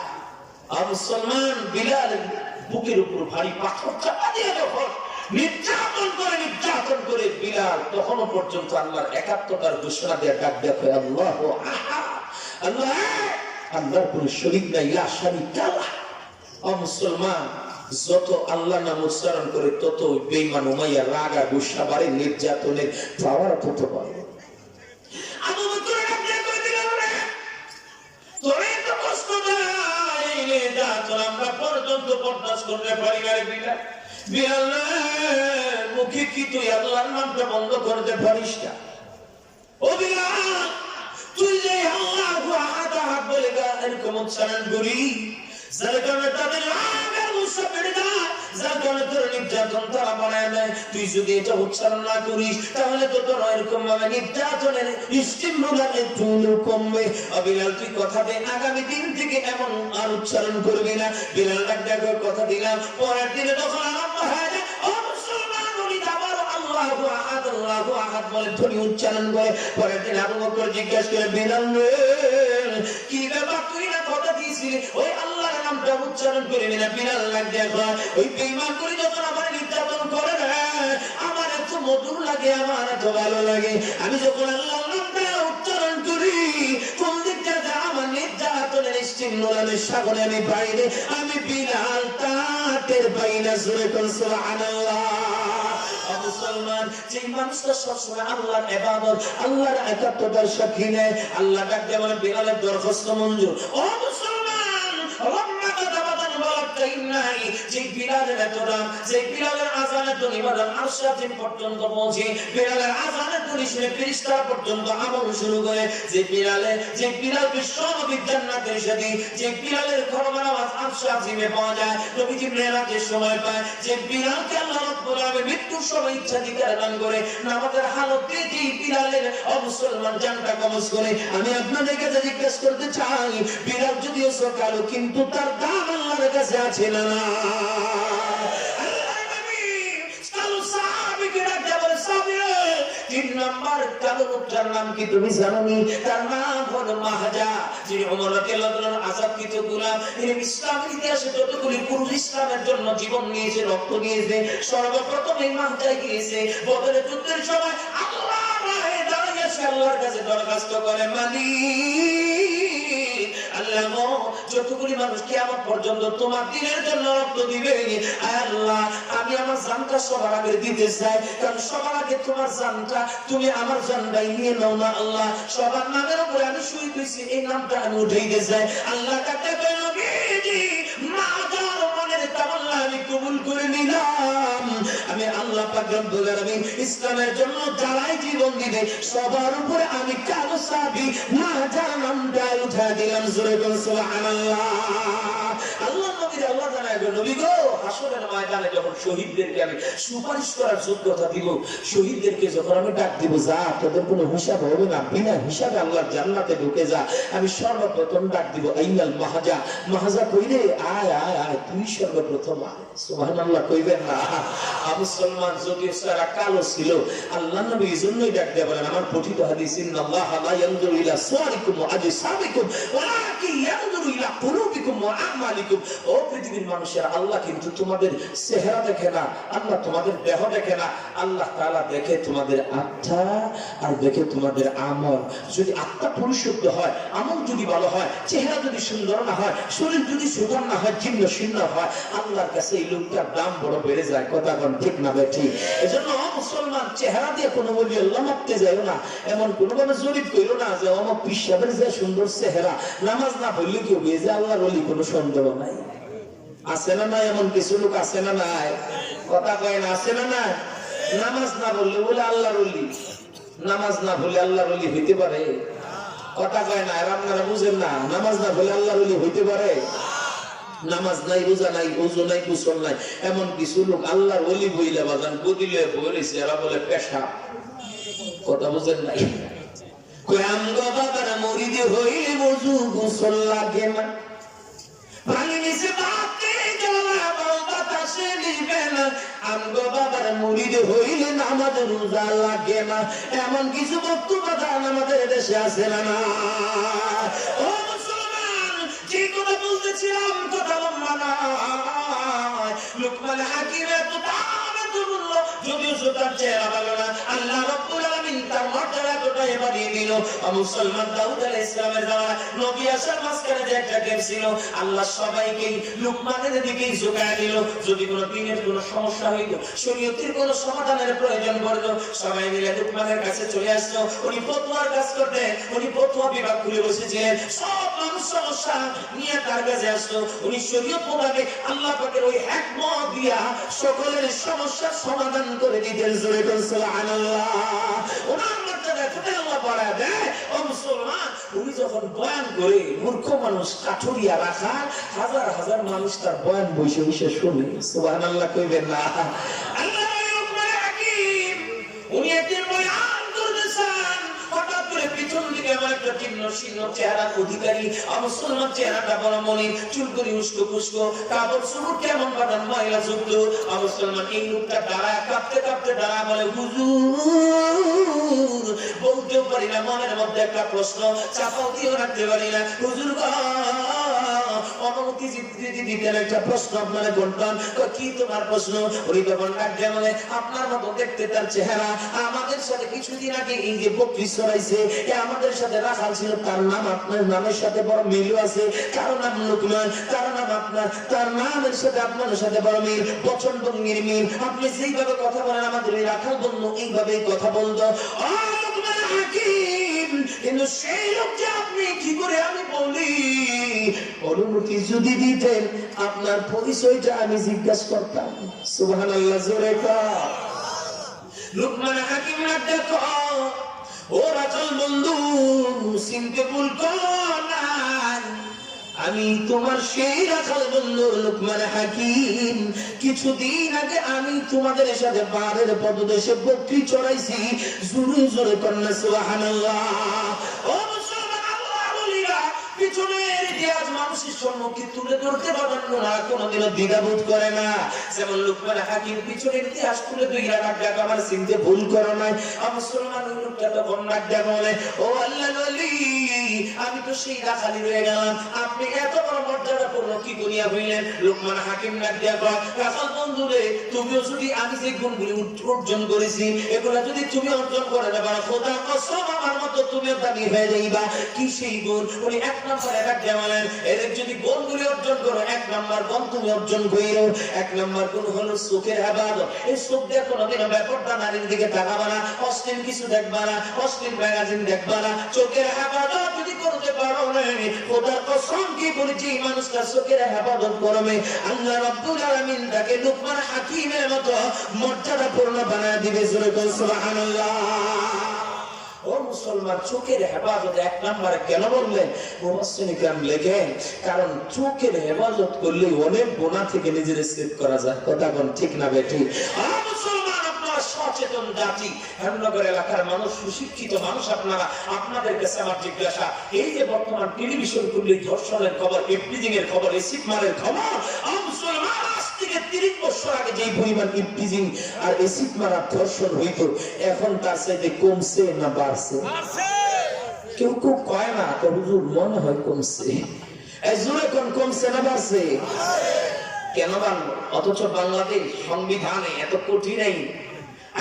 আর মুসলমান বিলালের বুকের উপর ভারী পাথর চাপা দিয়ে যখন নির্যাতন করে বিলাল তখনও পর্যন্ত আল্লাহর একাত্মতার ঘোষণা দিয়ে ডাক দেখো আল্লাহ আহাদ, আল্লাহ আল্লাহর কোন শরীক নাই, লা শারীকা লাহ। ও মুসলমান, যত আল্লাহ নাম উচ্চারণ করে তত বেঈমান উমাইয়া রাগা গুসা বাড়ে, নির্যাতনের পাওয়ার তত বাড়ে। আবু বকর আপনি কই দিলেন না তোরে তো কষ্ট দেয় নির্যাতন আমরা পর্যন্ত বরদাস্ত করতে পারি না। বিলাল বিলাল মুখে কি তুই আল্লাহর নামটা বন্ধ করতে পারিস না? ও বিলাল, তুই যে আল্লাহু আহাদ আহাদ বলে এরকম উচ্চারণ করি, যার কারণে তাদের রাগের গুসা বেড়ে যায়, যার কারণে তোর নির্যাতন তারা বানায় নেয়। তুই যদি এটা উচ্চারণ না করিস তাহলে তো তোর এরকম ভাবে নির্যাতনের স্টিমরোলার একটু কমবে। বিলাল তুই কথা দে আগামী দিন থেকে এমন আর উচ্চারণ করবি না। বিলাল ডাক দেখো কথা দিলাম, পরের দিনে তখন আরম্ভ হয়ে যায় আল্লাহু আহাদ আল্লাহু আহাদ বলে ধ্বনি উচ্চারণ করে। পরের দিন আবু বকর জিজ্ঞাসা করে, বিলাল কি ব্যাপার, তুই না কথা দিয়েছিলি ওই আল্লাহর নামটা উচ্চারণ করবি না? বিলাল লাগ দেখো ওই বেঈমান করে যখন আমার নির্যাতন করে না, আমার এত মধুর লাগে, আমার এত ভালো লাগে। আমি যখন আল্লাহর নামটা উচ্চারণ করি কোন দিকটা আমার নির্যাতনের বৃষ্টির নুরানের সাগরে আমি বাইরে, আমি বিলাল তাটের বাইনা জোরে কোন সুবহানাল্লাহ। মুসলমান যে মানুষটা সবসময় আল্লাহর ইবাদত, আল্লাহর একাত্মতার সাক্ষী নেয়, আল্লাহ ডাকতে বলে বিলালের দরখাস্ত মঞ্জুর। ও মুসলমান, যে বিলালের এত দাম, যে বিলালের আযানের ধ্বনি বাজান আরশ আজিম পর্যন্ত পৌঁছে, বিলালের আযানের ধ্বনি শুনে ফেরেশতা পর্যন্ত আমল শুরু করে, যে বিলাল বিশ্ব নবীর জান্নাতের সাথী, যে বিলালের খরমান আওয়াজ আরশ আজিমে পাওয়া যায়, নবীজি মেরাজের সময় পায়, যে বিলালকে আল্লাহ রাব্বুল আলামিন মৃত্যুর সময় ইচ্ছাধিকার দান করে, নামাজের হালতে যে বিলালের মুসলমান জানটা কবজ করে। আমি আপনাদের কাছে জিজ্ঞেস করতে চাই, বিলাল যদিও সকালো কিন্তু তার দাম আল্লাহর কাছে আছে না? তিন নম্বর কালো লোকটার নাম কি তুমি জানোনি? তার নাম হলো মাহাজা, যিনি ওমর রাদিয়াল্লাহু আনহুর আযাবকৃত গোলাম। তিনি ইসলামের ইতিহাসে যতগুলি পুরুষ ইসলামের জন্য জীবন নিয়েছে, রক্ত দিয়েছে, সর্বপ্রথম এই মাহাজায় গিয়েছে। বদরের যুদ্ধের সময় আল্লাহর রাহে দাঁড়িয়ে সে আল্লাহর কাছে দরখাস্ত করে, মালিক আল্লাহ, যতগুলি মানুষ কিয়ামত পর্যন্ত তোমার দ্বীনের জন্য রক্ত দিবে, আয় আল্লাহ আমি আমার জানটা সবার আগে দিতে চাই, কারণ সবার আগে তোমার জানটা, তুমি আমার জানটাই নিয়ে নাও না আল্লাহ। সবার নামের উপরে আমি শুয়ে দিয়েছি, এই নামটা আমি উঠাইতে চাই। আল্লাহ কাছে আমি কবুল করে নিলাম, আমি আল্লাহ পাক রব্বুল আলামিন ইসলামের জন্য যারাই জীবন দিবে সবার উপরে আমি কালো সাহাবী মাহাজার নামটা উঠা দিলাম। জোরে বল সুবহানাল্লাহ। আল্লাহ নবীর আল্লাহ জানায় গো, নবী গো, হাসরের ময়দানে যখন শহীদদেরকে আমি সুপারিশ করার যোগ্যতা দিব, শহীদদেরকে যখন আমি ডাক দিব, যা তোদের কোনো হিসাব হবে না, বিনা হিসাবে আল্লাহর জান্নাতে ঢুকে যা, আমি সর্বপ্রথম ডাক দিব আইনাল মাহাজা, মাহাজা কইরে আয় আয় আয়, তুই সর্বপ্রথম আয়। সুবহানাল্লাহ কইবেন না? মুসলমান যদিও সারা কালো ছিল, আল্লাহ নবী এজন্যই ডাক দিয়ে বলেন, আমার পঠিত হাদিস, ইন্নাল্লাহ লা ইয়ানজুরু ইলা সুওয়ারিকুম ওয়া আজসামিকুম ওয়ালাকিন ইয়ানজুরু ইলা কুলুবিকুম ওয়া আমালিকুম। ও পৃথিবীর মানুষেরা, আল্লাহ কিন্তু তোমাদের চেহারা দেখে না, আল্লাহ তোমাদের দেহ দেখে না, আল্লাহ তাআলা দেখে তোমাদের আত্মা আর দেখে তোমাদের আমল। যদি আত্মা পরিশুদ্ধ হয়, আমল যদি ভালো হয়, চেহারা যদি সুন্দর না হয়, শরীর যদি সুন্দর না হয়, জীর্ণ শীর্ণ হয়, আল্লাহর কাছে এই লোকটার দাম বড় বেড়ে যায়। কথা কোন ঠিক না ঠিক? এজন্য মুসলমান চেহারা দিয়ে কোনো বলি আল্লাহ মাপতে যাইও না, এমন কোনো ভাবে জরিপ কইরো না যে আমার পিসাবের যে সুন্দর চেহারা, নামাজ না পড়লে কি হবে যে আল্লাহর ওলি, কোনো সন্দেহ নাই। আছে না নাই? এমন কিছু লোক আছে না নাই? কথা কয় না, আছে না নাই? নামাজ না পড়লে বলে আল্লাহর ওলি, নামাজ না পড়লে আল্লাহর ওলি হইতে পারে? কথা কয় না, আর আপনারা বুঝেন না, নামাজ না পড়লে আল্লাহর ওলি হইতে পারে? নামাজ নাই, রোজা নাই, ওযু নাই, গোসল নাই, এমন কিছু লোক আল্লাহর ওলি বইলা বাজান গদিলে বলেছে, এরা বলে পেশা। কথা বুঝেন নাই? কই আমগো বাবার মুরিদ হইলে ওযু গোসল লাগে না, পানি নিচে বাতে জ্বলা বাতাসে নিবে না, আমগো বাবার মুরিদ হইলে নামাজ রোজা লাগে না, এমন কিছু বক্তব্য আমাদের দেশে আছে না? ও মুসলমান, যে কথা বলতেছিলাম কথা লম্বা নয়, লুকমান হাকিম এত বললো, যদিও তার চেহারা ভালো না, আল্লাহ রাব্বুল আলামিন তার মর্যাদা এতটাই বাড়িয়ে দিল। মুসলমান দাউদ আলাইহিস সালামের জামানায় নবী আসার মাঝখানে যে একটা গ্যাপ ছিল, আল্লাহ সবাইকে লুকমানের দিকেই ঝুঁকায় দিল। যদি কোনো দিনের কোনো সমস্যা হইত, শরীয়তের কোনো সমাধানের প্রয়োজন পড়তো, সবাই মিলে লুকমানের কাছে চলে আসতো। উনি ফতোয়ার কাজ করতেন, উনি ফতোয়া বিভাগ খুলে বসেছিলেন, সব মানুষ সমস্যা নিয়ে তার কাছে আসতো। উনি শরীয়ত মোতাবেক আল্লাহ পাকের ওই হিকমত দিয়া সকলের সমস্যার সমাধান করে দিতেন। জোরে বল সুবহানাল্লাহ। ওনার মর্যাদা এতটাই আল্লাহ বাড়ায় দেয়। ও মুসলমান, উনি যখন বয়ান করে, মূর্খ মানুষ কাঠুরিয়া রাখা, হাজার হাজার মানুষ তার বয়ান বসে বসে শুনে। সুবহানাল্লাহ কইবেন না? আল্লাহ হাকিম, উনি একদিন বয়ান করতেছেন, হঠাৎ করে পিছন দিকে আমার একটা জীর্ণ শীর্ণ চেহারা অধিকারী, মুসলমান চেহারাটা বড় মলিন, চুলকুনি উস্কো পুস্কো, কাপড় চোপড় কেমন বাদান ময়লা যুক্ত। মুসলমান এই লোকটা দাঁড়ায়, কাঁপতে কাঁপতে দাঁড়ায় বলে, হুজুর, বলতেও পারি না, মনের মধ্যে একটা প্রশ্ন চাপাও দিয়েও রাখতে পারি না, হুজুর অনুমতি যদি দিতেন একটা প্রশ্ন আপনারা করতাম। কি তোমার প্রশ্ন? উনি তখন ডাকতে বলে, আপনার মতো দেখতে তার চেহারা, আমাদের সাথে কিছুদিন আগে এই যে বকরি চড়াইছে, আমাদের সাথে রাখাল ছিল, তার নাম আপনার নামের সাথে বড় মিল আছে। কারো নাম লোকমান, কারো নাম আপনার, তার নামের সাথে আপনার সাথে বড় মিল, প্রচন্ড মিল। আপনি যেইভাবে কথা বলেন আমাদের এই রাখাল বন্ধু এইভাবেই কথা বলতো। লোকমান হাকিম, কিন্তু সেই লোককে আপনি কি করে আমি বলি? অনুমতি যদি দিতেন আপনার পরিচয়টা আমি জিজ্ঞাসা করতাম। সুবহানাল্লাহ, জোরে কর। লোকমান হাকিম দেখো, ও রাখাল বন্ধু, চিনতে ভুল করো না, আমি তোমার সেই রাখাল বন্ধু লোকমান হাকিম। কিছুদিন আগে আমি তোমাদের সাথে পাহাড়ের পদদেশে বকরি চড়াইছি। জোরে জোরে কন্যা সুবহানাল্লাহ। ও মুসলমান, আল্লাহ বলিরা পিছনের ইতিহাস মানুষের সম্মুখে তুলে ধরতে পারেন না, কোনোদিনও দ্বিধাবোধ করে না। যেমন লোকমান হাকিম পিছনের ইতিহাস তুলে দুই রাখার ডাক আমার চিনতে ভুল করো নাই। মুসলমান ওই লোকটা তখন ডাক বলে, ও আল্লাহর ওলি, আমি তো সেই রাখালি রয়ে গেলাম, আপনি এত বড় মর্যাদা করলো কি দুনিয়া হইলেন? লোকমান হাকিম ডাক দিয়া কয়, রাখাল বন্ধু রে, তুমিও যদি আমি যে গুণগুলি অর্জন করেছি এগুলা যদি তুমি অর্জন করে না পারো, খোদা কসম আমার মতো তুমিও দামি হয়ে যাইবা। কি সেই গুণ? উনি এক নম্বরে ডাক দিয়া বলেন, এদের যদি গুণগুলি অর্জন করো, এক নম্বর গুণ তুমি অর্জন কইরো। এক নম্বর গুণ হলো চোখের ইবাদত। এই চোখ দিয়ে কোনোদিনও বেপরদা নারীর দিকে তাকাবা না, অশ্লীল কিছু দেখবা না, অশ্লীল ম্যাগাজিন দেখবা না। চোখের ইবাদত যদি করতে পারো না, খোদার কসম কি বলেছি, মানুষটা চোখের ইবাদত করবে, আল্লাহ রাব্বুল আলামিন তাকে লোকমান হাকিমের মতো মর্যাদাপূর্ণ বানায় দিবে। জোরে বল সুবহানাল্লাহ। ও মুসলমান, চোখের হেফাজত এক নম্বরে কেন বললেন? মুফাসসিরিন কিরাম লেখেন, কারণ চোখের হেফাজত করলে অনেক গুনাহ থেকে নিজের সেভ করা যায়। কথা কোন ঠিক না বেটি? মুসলমান, আপনারা সচেতন জাতি, হেমনগর এলাকার মানুষ, সুশিক্ষিত মানুষ, আপনারা, আপনাদের কাছে আমার জিজ্ঞাসা, এই যে বর্তমান টেলিভিশন খুললে ধর্ষণের খবর, ইফটিজিং এর খবর, এসিড মারের খবর, মুসলমান, আজ থেকে 30 বছর আগে যেই পরিমাণ ইফটিজিং আর এসিড মারা ধর্ষণ হইতো, এখন তার চাইতে কমছে না বাড়ছে? কেউ কেউ কয় না, তো হুজুর মনে হয় কমছে। এই জোরে কোন কমছে না বাড়ছে? কেন বাড়লো? অথচ বাংলাদেশ সংবিধানে এত কঠিন আইন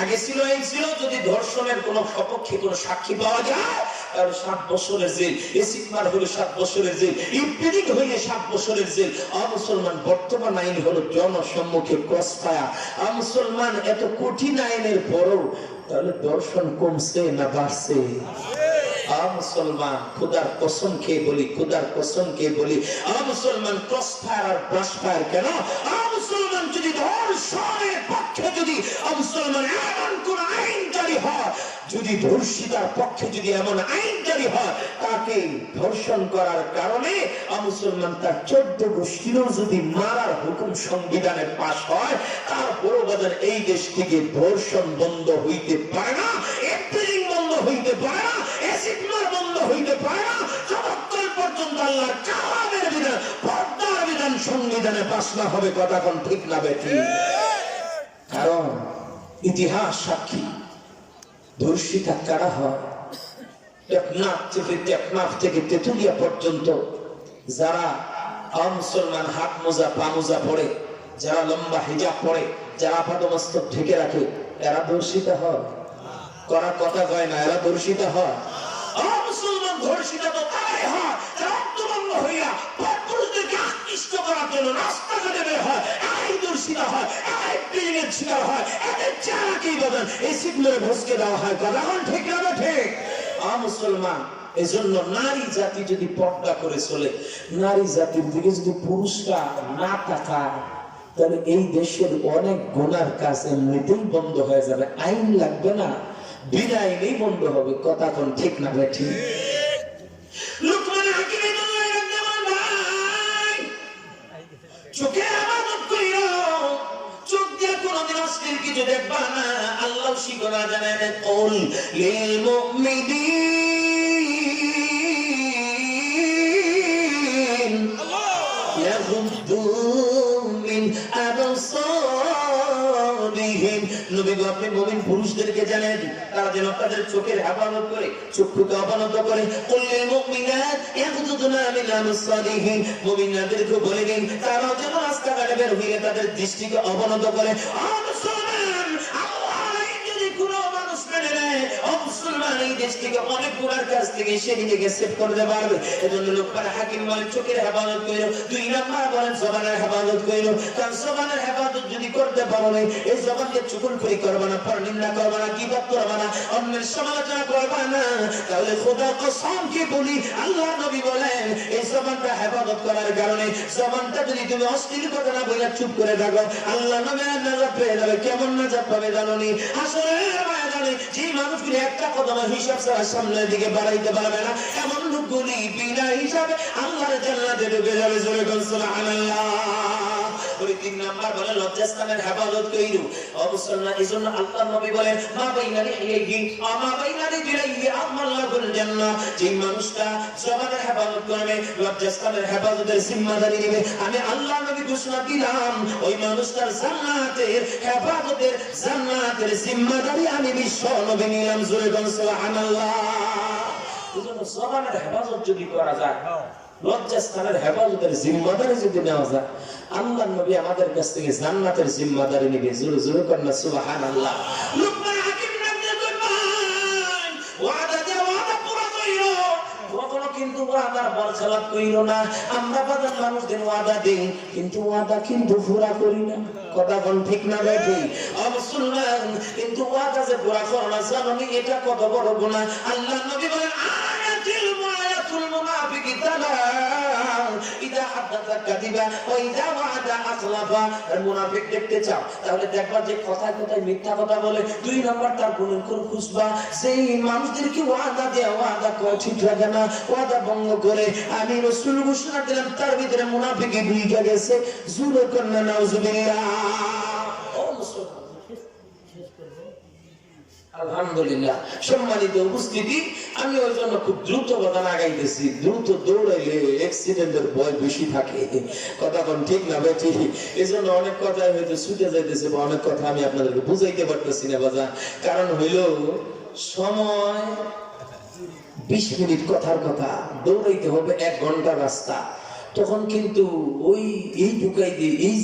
আগে ছিল, এই ছিল যদি ধর্ষণের কোন সপক্ষে কোন সাক্ষী পাওয়া যায় তাহলে 7 বছরের জেল, এসিড মার হলে 7 বছরের জেল, ইফটিজিং হইলে 7 বছরের জেল। মুসলমান, বর্তমান আইন হলো জনসম্মুখে ক্রস ফায়ার। মুসলমান, এত কঠিন আইনের পরও তাহলে ধর্ষণ কমছে না বাড়ছে? মুসলমান, খুদার কসম খেয়ে বলি, খুদার কসম খেয়ে বলি, মুসলমান, ক্রস ফায়ার আর ব্রাশ ফায়ার কেন? মুসলমান, যদি ধর্ষণের পক্ষে যদি মুসলমান এমন কোন আইন জারি হয়, যদি ধর্ষিতার পক্ষে যদি এমন আইন জারি হয়, তাকে ধর্ষণ করার কারণে মুসলমান তার 14 গোষ্ঠীরও যদি মারার হুকুম সংবিধানে পাশ হয়, তারপরও বাজার এই দেশ থেকে ধর্ষণ বন্ধ হইতে পারে না, ইফটিজিং বন্ধ হইতে পারে না, এসিড মার বন্ধ হইতে পারে না, যতক্ষণ পর্যন্ত আল্লাহর কালামের বিধান, পর্দার বিধান সংবিধানে পাশ না হবে। কথা কোন ঠিক না বেটি? কারণ ইতিহাস সাক্ষী, ধর্ষিতা কারা হয়? টেকনাফ থেকে তেতুলিয়া পর্যন্ত যারা মুসলমান হাত মোজা পা মোজা পড়ে, যারা লম্বা হিজাব পড়ে, যারা আপাদমস্তক ঢেকে রাখে, এরা ধর্ষিতা হয়? করা কথা কয় না, এরা ধর্ষিতা হয়? মুসলমান, ধর্ষিতা তো তারাই হয় যারা অন্তরঙ্গ হইয়া পরপুরুষদেরকে আকৃষ্ট করার জন্য রাস্তাঘাটে বের হয়, এরাই ধর্ষিতা হয়, এরাই প্রেমের শিকার হয়, এদের চেহারাকেই বলেন এসিড মেরে ভসকে দেওয়া হয়। কথা কোন ঠিক না ঠিক? মুসলমান, এজন্য নারী জাতি যদি পর্দা করে চলে, নারী জাতির দিকে যদি পুরুষরা না তাকায়, তাহলে এই দেশের অনেক গুনার কাজ এমনিতেই বন্ধ হয়ে যাবে। আইন লাগবে না, বিনা আইনেই বন্ধ হবে। কথা কোন ঠিক না বেঠিক? লোকমান হাকিম চোখে ইবাদত কইরো, চোখ দিয়ে কোনদিন অশ্লীল কিছু দেখবা না। আল্লাহ শিখরা জানেন, কুল লিল মুমিনিন ইয়াগুদ্দু মিন আবসারিহিম নবী গো আপনি মুমিন পুরুষদেরকে জানেন তারা যেন তাদের চোখের হেফাজত করে, চক্ষুকে অবনত করে। কুল্লিল মুমিনাত ইয়াগযুদনা মিন আবসারিহিম, মুমিনাদেরকে বলে দিন তারা যেন রাস্তাঘাটে বের হয়ে তাদের দৃষ্টিকে অবনত করে। মুসলমান, আল্লাহ যদি কোনো মানুষ মেনে নেয়, মুসলমান এই দেশ থেকে অনেক গুনার কাছ থেকে সে নিজেকে সেভ করতে পারবে। এজন্য লোকমান হাকিম বলেন চোখের হেফাজত কইরো। 2 নাম্বার বলেন জবানের হেফাজত কইরো। কারণ জবানের হেফাজত যদি করতে পারো না, এই জবানকে চুগলখড়ি করবে না, পরনিন্দা করবে না, গীবত করবে না, অন্যের সমালোচনা করবে না, তাহলে খোদা কসম কি বলি, আল্লাহ নবী বলেন এই জবানটা হেফাজত করার কারণে, জবানটা যদি তুমি অশ্লীল কথা না বলে চুপ করে থাকো, আল্লাহ নবী নাজাত পেয়ে যাবে। কেমন নাজাত পাবে জানো নি? হাসরের ময়দানে যে মানুষগুলি একটা কদম হিসাব ছাড়া সামনের দিকে বাড়াইতে পারবে না, এমন লোকগুলি বিনা হিসাবে আল্লাহর জান্নাতে ঢুকে যাবে। জোরে বল সুবহানাল্লাহ। ওই 3 নাম্বার বলে লজ্জাস্থানের হেফাজত কইরো। মুসলমান এজন্য আল্লাহ নবী বলেন মা বাইনা লিহিহি ওয়া মা বাইনা রিজলিহি আমাল্লাহুল জান্নাহ। যে মানুষটা জবানের হেফাজত করবে, লজ্জাস্থানের হেফাজতের জিম্মাদারি নেবে, আমি আল্লাহ নবী ঘোষণা দিলাম ওই মানুষটার জান্নাতের হেফাজতের, জান্নাতের জিম্মাদারি আমি বিশ্ব নবী নিলাম। জোরে বল সুবহানাল্লাহ। এজন্য জবানের হেফাজত যদি করা যায়, লজ্জাস্থানের হেফাজতের জিম্মাদারি যদি নেওয়া যায়, আল্লাহ নবী আমাদের কাছ থেকে জান্নাতের জিম্মাদারি নেবে। জোরে জোরে করেন সুবহানাল্লাহ। লোকমান হাকিম নামে করবেন ওয়াদা দিয়ে ওয়াদা পুরো কইরো, কখনো কিন্তু ওয়াদার বরখেলাপ কইরো না। আমরা বাজার মানুষদের ওয়াদা দেই কিন্তু ওয়াদা কিন্তু পুরো করি না। কথা কোন ঠিক না বেঠি? মুসলমান কিন্তু ওয়াদা যে পুরো করো না, জানো নি এটা কত বড় গুনাহ? আল্লাহ নবী বলেন আয়াতুল মুনাফিকি তালাম ইদা হাদাসা কাযিবা ওয়া ইদা ওয়াদা আখলাফা। মুনাফিক দেখতে চাও তাহলে দেখবা যে কথায় কথায় মিথ্যা কথা বলে। 2 নাম্বার তার গুণের কোন খুঁজবা, সেই মানুষদেরকে ওয়াদা দেয়া ওয়াদা করে ঠিক রাখে না, ওয়াদা ভঙ্গ করে। আমি রাসূল ঘোষণা দিলাম তার ভিতরে মুনাফিকি ঢুকে গেছে। জোরে কন্না নাউজুবিল্লাহ। আলহামদুলিল্লাহ। সম্মানিত উপস্থিতি, আমি ওই জন্য খুব দ্রুত কথা আগাইতেছি। দ্রুত দৌড়াইলে অ্যাক্সিডেন্টের ভয় বেশি থাকে। কথা কোন ঠিক না বেঠি? এই জন্য অনেক কথা হয়তো ছুটে যাইতেছে বা অনেক কথা আমি আপনাদেরকে বুঝাইতে পারতেছি না বাজার। কারণ হইল সময় 20 মিনিট কথার কথা, দৌড়াইতে হবে 1 ঘন্টা রাস্তা। তখন কিন্তু ওই এই ঢুকাই দিয়ে এই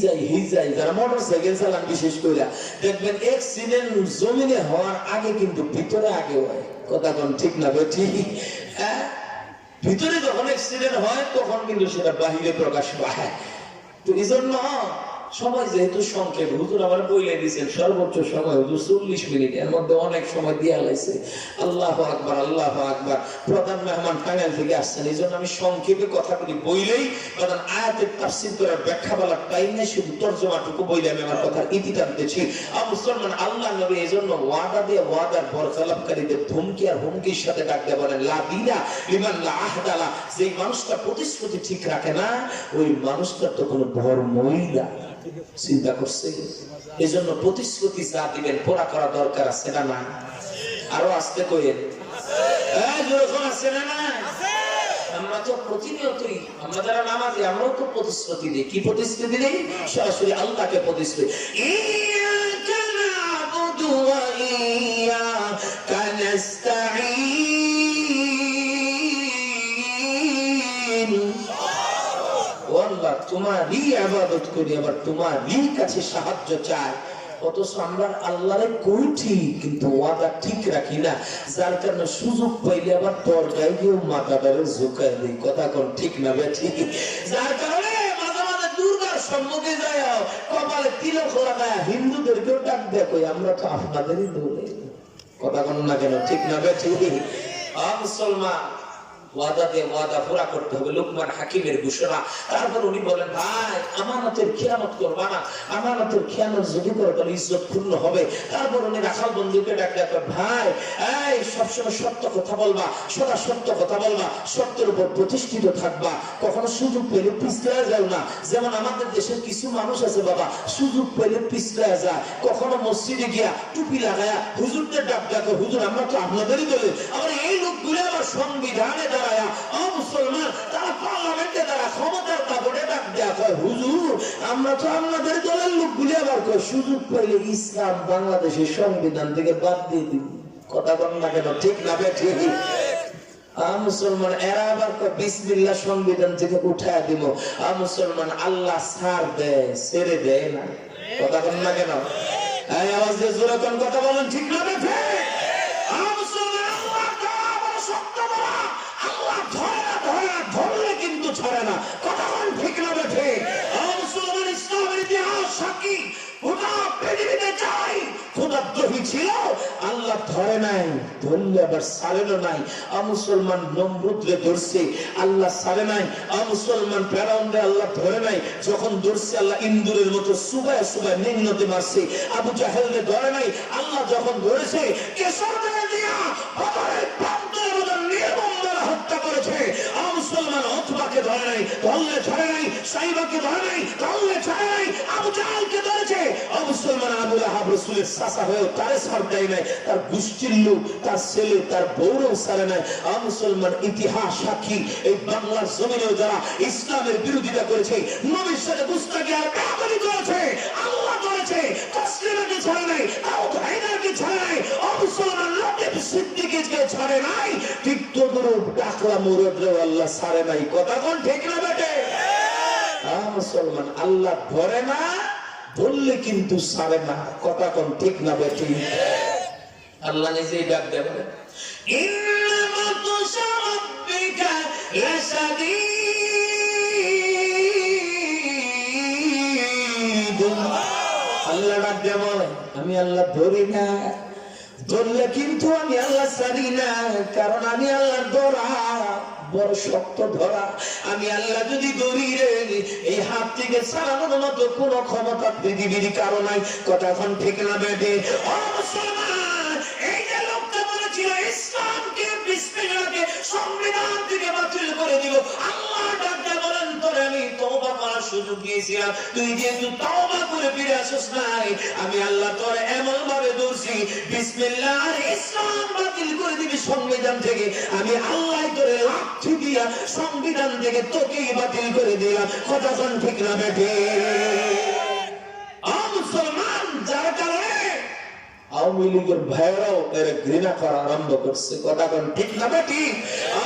যাই যারা মোটর সাইকেল চালান বিশেষ করে দেখবেন অ্যাক্সিডেন্ট জমিনে হওয়ার আগে কিন্তু ভিতরে আগে হয়। কথা কোন ঠিক না বেঠি? ভিতরে যখন অ্যাক্সিডেন্ট হয় তখন কিন্তু সেটা বাহিরে প্রকাশ পায়। তো এই জন্য সময় যেহেতু সংক্ষেপ, হুজুর আমার বইলে দিয়েছেন সর্বোচ্চ সময় হুজুর 40 মিনিট, এর মধ্যে অনেক সময় দিয়া লাইছে। আল্লাহু আকবার, আল্লাহু আকবার। প্রধান মেহমান টাঙ্গাইল থেকে আসছেন, এই জন্য আমি সংক্ষেপে কথাগুলি বইলেই, কারণ আয়াতের তাফসীর করার ব্যাখ্যা বলার টাইম নেই, শুধু তর্জমাটুকু বইলে আমি আমার কথার ইতি টানতেছি। মুসলমান আল্লাহ নবী এই জন্য ওয়াদা দিয়ে ওয়াদার বরখেলাপকারীদের ধমকি আর হুমকির সাথে ডাকতে বলেন লা দিনা লিমান লা আহদালা। যে মানুষটা প্রতিশ্রুতি ঠিক রাখে না, ওই মানুষটার তো কোনো ধর্মই না। চিন্তা করছে? এই জন্য প্রতিশ্রুতি যা দিবেন পুরা করা দরকার আছে না? না আরো আসতে কইেন আছে না? না আমরা তো প্রতিনিয়তই, আমরা যারা নামাজি আমরাও তো প্রতিশ্রুতি দিই। কি প্রতিশ্রুতি দিই? সরাসরি আল্লাহকে প্রতিশ্রুতি। ইয়াকা নাবুদু ওয়া ইয়াকা নাস্তাঈন। আল্লাহ তোমারই ইবাদত করি, আবার তোমারই কাছে সাহায্য চাই। অথচ আমরা আল্লাহরে কইছি কিন্তু ওয়াদা ঠিক রাখি না, যার কারণে সুযোগ পাইলে আবার দরজায় গিয়ে মাথাটারে ঝুঁকাই দিই। কথা কোন ঠিক না বেঠি? যার কারণে মাঝে মাঝে দুর্গার সম্মুখে যায় কপালে তিলক লাগায় হিন্দুদেরকেও ডাক দেখো আমরা তো আপনাদেরই দৌড়ে। কথা কোন না কেন? ঠিক না বেঠি? মুসলমান ওয়াদা দিয়ে ওয়াদা পুরা করতে হবে, লোকমান হাকিমের ঘোষণা। তারপর উনি বলেন ভাই আমানতের খেয়ানত করবা না, আমানতের খেয়ানত যদি করো তাহলে ইজ্জত পূর্ণ হবে। তারপর উনি রাখাল বন্ধুকে ডাকতে ভাই এই সবসময় সত্য কথা বলবা, সদা সত্য কথা বলবা, সত্যের উপর প্রতিষ্ঠিত থাকবা, কখনো সুযোগ পেলে পিছলে যাও না। যেমন আমাদের দেশের কিছু মানুষ আছে বাবা, সুযোগ পেলে পিছলে যায়, কখনো মসজিদে গিয়া টুপি লাগায়া হুজুরদের ডাক ডাকে হুজুর আমরা তো আপনাদেরই বলে। আবার এই লোকগুলো আবার সংবিধানে মুসলমান তারা পার্লামেন্টে তারা ক্ষমতার কাপড়ে ডাক ডাকে কয় হুজুর আমরা তো আপনাদের দলের লোকগুলি আবার কয় সুযোগ পাইলে ইসলাম বাংলাদেশের সংবিধান থেকে বাদ দিয়ে দিব। কথা বল না কেন, ঠিক না ঠিক? মুসলমান এরা আবার বিসমিল্লাহ সংবিধান থেকে উঠায় দিব। মুসলমান আল্লাহ ছাড় দেয়, ছেড়ে দেয় না। কথা বল না কেন? এই আওয়াজ দিয়ে জোরে কোন কথা বলেন, ঠিক না ঠিক? মুসলমান আল্লাহ বড় শক্ত বড়, আল্লাহ ধরলে কিন্তু ছাড়ে না। কথা বল, ঠিক না ঠিক? মুসলমান ইসলামের ইতিহাস সাক্ষী, গোটা পৃথিবীতে চাই খোদাদ্রোহী ছিল, আল্লাহ ধরে নাই, ধরলে আবার ছাড়েন নাই। মুসলমান নমরুদরে ধরছে, আল্লাহ ছাড়ে নাই। মুসলমান ফেরাউনরে আল্লাহ ধরে নাই, যখন ধরছে আল্লাহ ইন্দুরের মতো সুবায় সুবায় নিম্নতে মারছে। আবু জাহেলরে ধরে নাই, আল্লাহ যখন ধরেছে কেশরদের দিয়া বদরের প্রান্তরে বদর নির্মম দ্বারা হত্যা করেছে। মুসলমান উতবাকে ধরে নাই, ধরলে ছাড়ে নাই। সাইবাকে ধরে নাই, ধরলে ছাড়ে নাই। আবু জাহেলকে ধরেছে। মুসলমান আবু লাহাব রাসূলের চাচা হয়েও তারে ছাড় দেয় নাই, তার গোষ্ঠীর লোক, তার ছেলে, তার বউরেও ছাড়ে নাই। মুসলমান ইতিহাস সাক্ষী, এই বাংলার জমিনেও যারা ইসলামের বিরোধিতা করেছে, নবীর সাথে গুস্তাখি আর বেয়াদবি করেছে, আল্লাহ করেছে, তাসলিমাকে ছাড়ে নাই, দাউদ হায়দারকে ছাড়ে নাই, মুসলমান লতিফ সিদ্দিকীকে ছাড়ে নাই, ঠিক তদ্রূপ টাকলা মুরাদরেও আল্লাহ ছাড়ে নাই। কথা কোন ঠিক না বেটে? মুসলমান আল্লাহ ধরে না, বললে কিন্তু ছাড়ে না। কথা কোন ঠিক না বেটি? আল্লাহ নিজেই ডাক দেয়, ইন্নামা তুশাব্বিকা লাশাদীদ। আল্লাহ ডাক দেয়, আমি আল্লাহ ধরি না, ধরলে কিন্তু আমি আল্লাহ ছাড়ি না, কারণ আমি আল্লাহর ধরা বড় শক্ত ধরা। আমি আল্লাহ যদি ধরি রে, এই হাত থেকে ছাড়ানোর মতো কোন ক্ষমতা পৃথিবীর কারো নাই। কথা এখন ঠিক না বেটে? এই যে লোকটা বলেছিল ইসলামকে বিসমিল্লাহকে সংবিধান থেকে বাতিল করে দিব, আল্লাহ ডাক্তার বলেন তোরে আমি তওবা করার সুযোগ দিয়েছিলাম, তুই যেহেতু তওবা করে ফিরে আসিস নাই, আমি আল্লাহ তোরে এমন ভাবে ধরছি বিসমিল্লাহ আর ইসলাম বাতিল করে দিবি সংবিধান থেকে। আমি আল্লাহ তোরে লাঠি দিয়া সংবিধান থেকে তোকেই বাতিল করে দিলাম। কথা কোন ঠিক না বেটে? মুসলমান যার কারণে আওয়ামী লীগের ভাইরাও এর ঘৃণা করা আরম্ভ করছে। কথা কোন ঠিক না বেটি?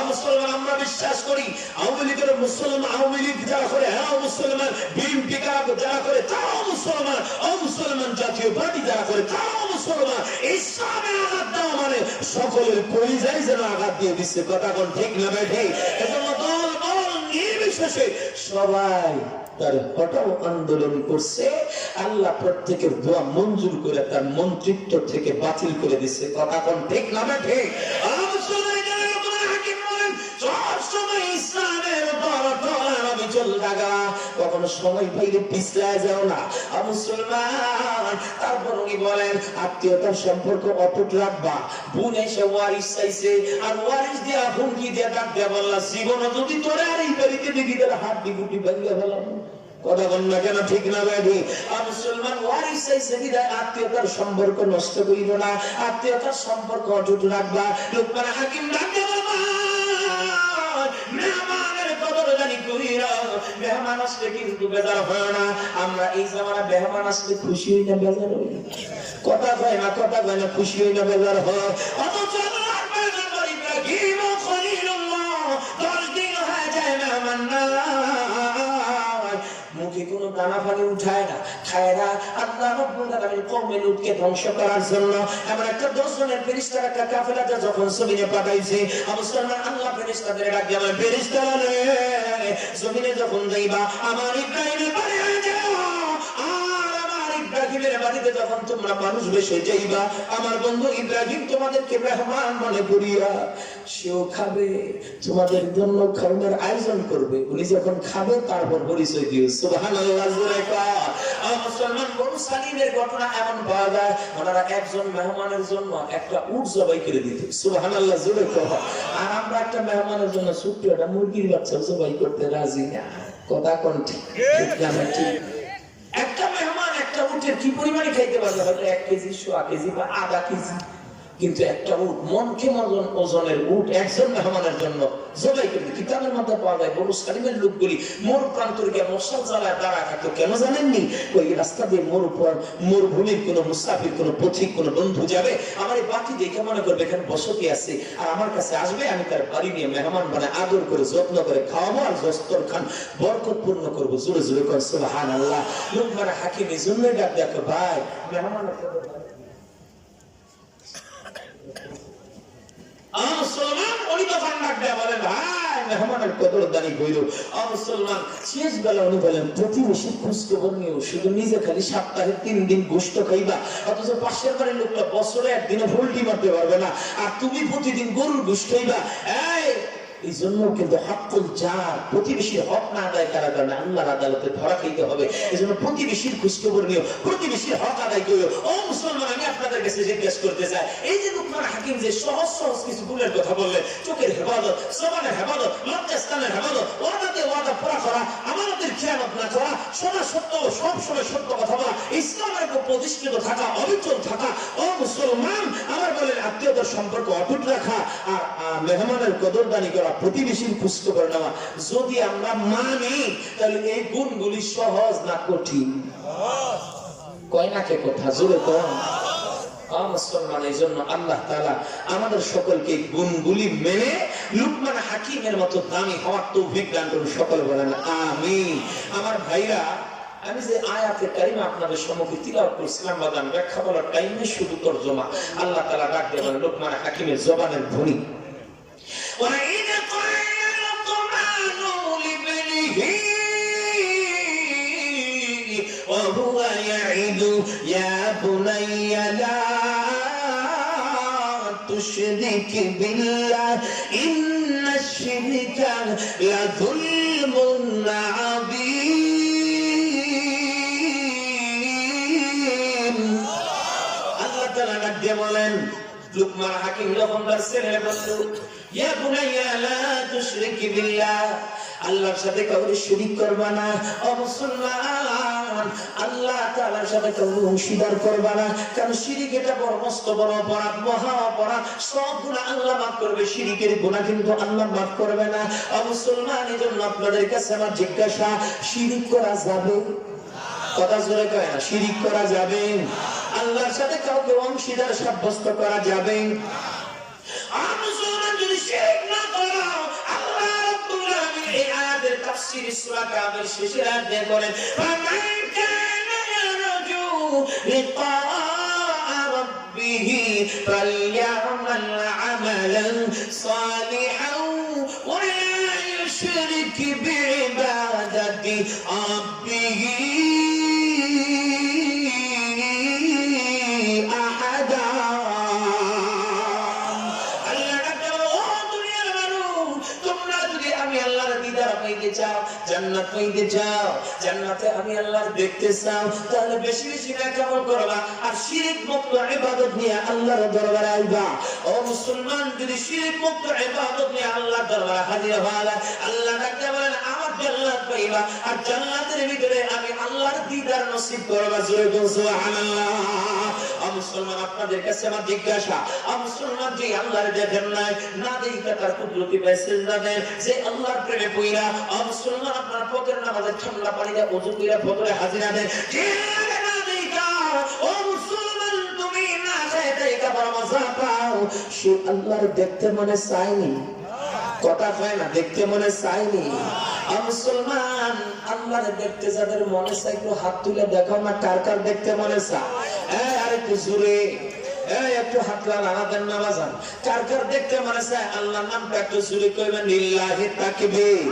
মুসলমান আমরা বিশ্বাস করি আওয়ামী লীগের মুসলমান, আওয়ামী লীগ যারা করে হ্যাঁ মুসলমান, বিএনপি যারা করে তারাও মুসলমান, মুসলমান জাতীয় পার্টি যারা করে তারাও মুসলমান। ইসলামের আঘাত দেওয়া মানে সকলের পরিযায়ী যেন আঘাত দিয়ে দিচ্ছে। কথা কোন ঠিক না বেটি? এজন্য দল বল নির্বিশেষে সবাই তার হটাও আন্দোলন করছে। আল্লাহ প্রত্যেকের দোয়া মঞ্জুর করে তার মন্ত্রিত্ব থেকে বাতিল করে দিচ্ছে। কথা কোন ঠিক না বেঠে? কখনো সময় পাইলে পিছলায় যাও না মুসলমান। তারপর উনি বলেন আত্মীয়তার সম্পর্ক অটুট রাখবা। বোন এসে ওয়ারিস চাইছে, আর ওয়ারিস দিয়া হুমকি দিয়া ডাক দিয়া বললা জীবন যদি তোরে আর এই বাড়িতে দেখি তাহলে হাড্ডি গুটি ভেঙে ফেলাম। কথা বল না কেন, ঠিক না বেঠি? মুসলমান ওয়ারিস চাইছে বিদায় আত্মীয়তার সম্পর্ক নষ্ট করিব না, আত্মীয়তার সম্পর্ক অটুট রাখবা। লোকমান হাকিম ডাক দিয়া বলবা মেহমানের কদর জানি কইরা, মেহমান আসলে কিন্তু বেজার হয় না। আমরা এই জামানা মেহমান আসলে খুশি হই না বেজার হই? কথা কয় না, কথা কয় না, খুশি হই না বেজার হয়? অথচ আল্লাহর পয়গম্বর ইব্রাহিম খলিলুল্লাহ 10 দিন হয়ে যায় মেহমান না, মুখে কোনো দানা পানি উঠায় না, খায় না। আল্লাহ রাব্বুল আলামিন কওমে লূতকে ধ্বংস করার জন্য এমন একটা 10 জনের ফেরেশতার একটা কাফেলাতে যখন জমিনে পাঠাইছে, মুসলমান আল্লাহ ফেরেশতাদের ডাক দিয়ে বলে ফেরেশতারা জমিনে যখন যাইবা আমার ইব্রাহিমের বাড়ি হয়ে যাও, আর আমার ইব্রাহিমের বাড়িতে যখন তোমরা মানুষ বেশে যাইবা, আমার বন্ধু ইব্রাহিম তোমাদেরকে মেহমান মনে করিয়া সেও খাবে, তোমাদের জন্য খাওয়ানোর আয়োজন করবে। উনি যখন খাবে তারপর পরিচয় দিও। সুবহানাল্লাহ। মুসলমান বনু সালিমের ঘটনা এমন পাওয়া যায়, ওনারা একজন মেহমানের জন্য একটা উট জবাই করে দিত। সুবহানাল্লাহ জোরে কও। আর আমরা একটা মেহমানের জন্য ছোট্ট একটা মুরগির বাচ্চা জবাই করতে রাজি না। কথা কোন ঠিক? একটা মেহমান একটা উটের কি পরিমাণে খাইতে পারবে? হয়তো 1 কেজি, 1.5 কেজি বা আধা কেজি। কিন্তু একটা উট মনকে ওজনের উট একজন মেহমানের জন্য জবাই করবে। কিতাবের মধ্যে পাওয়া যায় বনু সালিমের লোকগুলি মরু প্রান্তরে গিয়ে মশাল জ্বালায় দাঁড়ায় থাকতো। কেন জানেননি? ওই রাস্তা দিয়ে মরুভূমির কোন মুসাফির, কোন পথিক, কোন বন্ধু যাবে, আমার এই বাতি দেখে মনে করবে এখানে বসতি আছে, আর আমার কাছে আসবে, আমি তার বাড়ি নিয়ে মেহমান বানায় আদর করে যত্ন করে খাওয়াবো আর দস্তরখান বরকতপূর্ণ করবো। জোরে জোরে কর সুবহানাল্লাহ। লোকমান হাকিম এই জন্যই ডাক দেখো ভাই মেহমান মুসলমান উনি তখন ডাক দেয়া বলেন ভাই মেহমানের কদরদানি কইল। মুসলমান শেষ বেলা উনি বলেন প্রতিবেশীর খোঁজ খবর নিও, শুধু নিজে খালি সপ্তাহে 3 দিন গোশত খাইবা, অথচ পাশের বাড়ির লোকটা বছরে একদিনে ভুলটি মারতে পারবে না, আর তুমি প্রতিদিন গরুর গোশত খাইবা। এই জন্য কিন্তু হকুল জার, প্রতিবেশীর হক না আদায় করার কারণে আল্লাহর আদালতে ধরা খাইতে হবে। এই জন্য প্রতিবেশীর খোঁজখবর নিও, প্রতিবেশীর হক আদায় করিও। ও মুসলমান, আমি আপনাদের কাছে জিজ্ঞেস করতে চাই, এই যে লোকমান হাকিম যে সহজ সহজ কিছু ভুলের কথা বললেন, চোখের হেফাজত, জবানের হেফাজত, লজ্জাস্থানের হেফাজত, ওয়াদাতে ওয়াদা পুরা করা, আমানতের খেয়ানত না করা, শোনা সত্য, সব সময় সত্য কথা বলা, ইসলামের উপর প্রতিষ্ঠিত থাকা, অবিচল থাকা। ও মুসলমান, আমার বলেন আত্মীয়তার সম্পর্ক অটুট রাখা, আর মেহমানের কদরদানি করা, প্রতিবেশীর খোঁজখবর নেওয়া। যদি আমরা মানি তাহলে এই গুণগুলি সহজ না কঠিন? কয় না কে কথা জোরে কম। মুসলমান, এই জন্য আল্লাহ তাআলা আমাদের সকলকে গুণগুলি মেনে লুকমান হাকিমের মতো দামি হওয়ার তৌফিক দান করুন। সকল বলেন আমিন। আমার ভাইরা, আমি যে আয়াতে কারিমা আপনাদের সম্মুখে তিলাওয়াত করছিলাম বাদাম ব্যাখ্যা বলার টাইমে শুধু তরজমা। আল্লাহ তাআলা ডাক দিয়ে বলেন লুকমান হাকিমের জবানের ধ্বনি, وَإِذْ قَالَ لُقْمَانُ لِابْنِهِ وَهُوَ يَعِظُهُ يَا بُنَيَّ لَا تُشْرِكْ بِاللَّهِ إِنَّ الشِّرْكَ لَظُلْمٌ عَظِيمٌ। আল্লাহ তাআলা ডাক দিয়ে বলেন, লুকমান হাকিম যখন তার ছেলে বলল ইয়া বুনাইয়া লা তুশরিক বিল্লাহ, আল্লাহর সাথে কাউকে শিরিক করবা না। ও মুসলমান, আল্লাহ তাআলার সাথে কাউকে অংশীদার করবা না, কারণ শিরিক এটা বড় মস্ত বড় অপরাধ, মহা অপরাধ। সব গুনাহ আল্লাহ মাফ করবে, শিরিকের গুনাহ কিন্তু আল্লাহ মাফ করবে না। ও মুসলমান, এজন্য আপনাদের কাছে আমার জিজ্ঞাসা, শিরিক করা যাবে? কথা জোরে কয় না, শিরিক করা যাবে? আল্লাহর সাথে কাউকে অংশীদার সাব্যস্ত করা যাবে? মুসলমান যদি শিরক না করো, আল্লাহ রাব্বুল আলামিন এই আয়াতের তাফসীর সূরা কাফের শেষের আয়াত দিয়ে করেন, ফামান কানা ইয়ারজু লিকা রাব্বিহি ফালইআমাল আমালান সালিহান ওয়া লা ইউশরিক বিইবাদাতি রাব্বিহি জান্নাত পাইতে চাও, জান্নাতে আমি আল্লাহর দেখতে চাও, তাহলে বেশি বেশি নেক আমল করবা আর শিরক মুক্ত ইবাদত নিয়ে আল্লাহর দরবারে আইবা। ও মুসলমান, যদি শিরক মুক্ত ইবাদত নিয়ে আল্লাহর দরবারে হাজির হওয়া, আল্লাহ ডাকতে বলেন আমার জান্নাত পাইবা, আর জান্নাতের ভিতরে আমি আল্লাহর দিদার নসিব করবা। জোরে বল সুবহানাল্লাহ। ও মুসলমান, আপনাদের কাছে আমার জিজ্ঞাসা, ও মুসলমান, যে আল্লাহর দেখেন নাই, না দেখে তার কুদরতি সিজদা দেন, যে আল্লাহর প্রেমে পইরা, ও মুসলমান, আপনার ফজর নামাজে ঠান্ডা পানি দিয়ে ওযু কইরা ফজরে হাজিরা দেন, না দেখা, ও মুসলমান, তুমি না খাইতে কাবার মজা পাও, সে আল্লাহর দেখতে মনে চায়নি। কথা কয় না, দেখতে মনে চায়নি। মুসলমান, আল্লাহরে দেখতে যাদের মনে চায় একটু হাত তুলে দেখাও না, কার কার দেখতে মনে চায়? আর একটু জোরে একটু হাত লাগা দেন না বাজান, কার কার দেখতে মনে চায়? আল্লাহর নামটা একটু জোরে কইবেন, লিল্লাহি তাকবীর।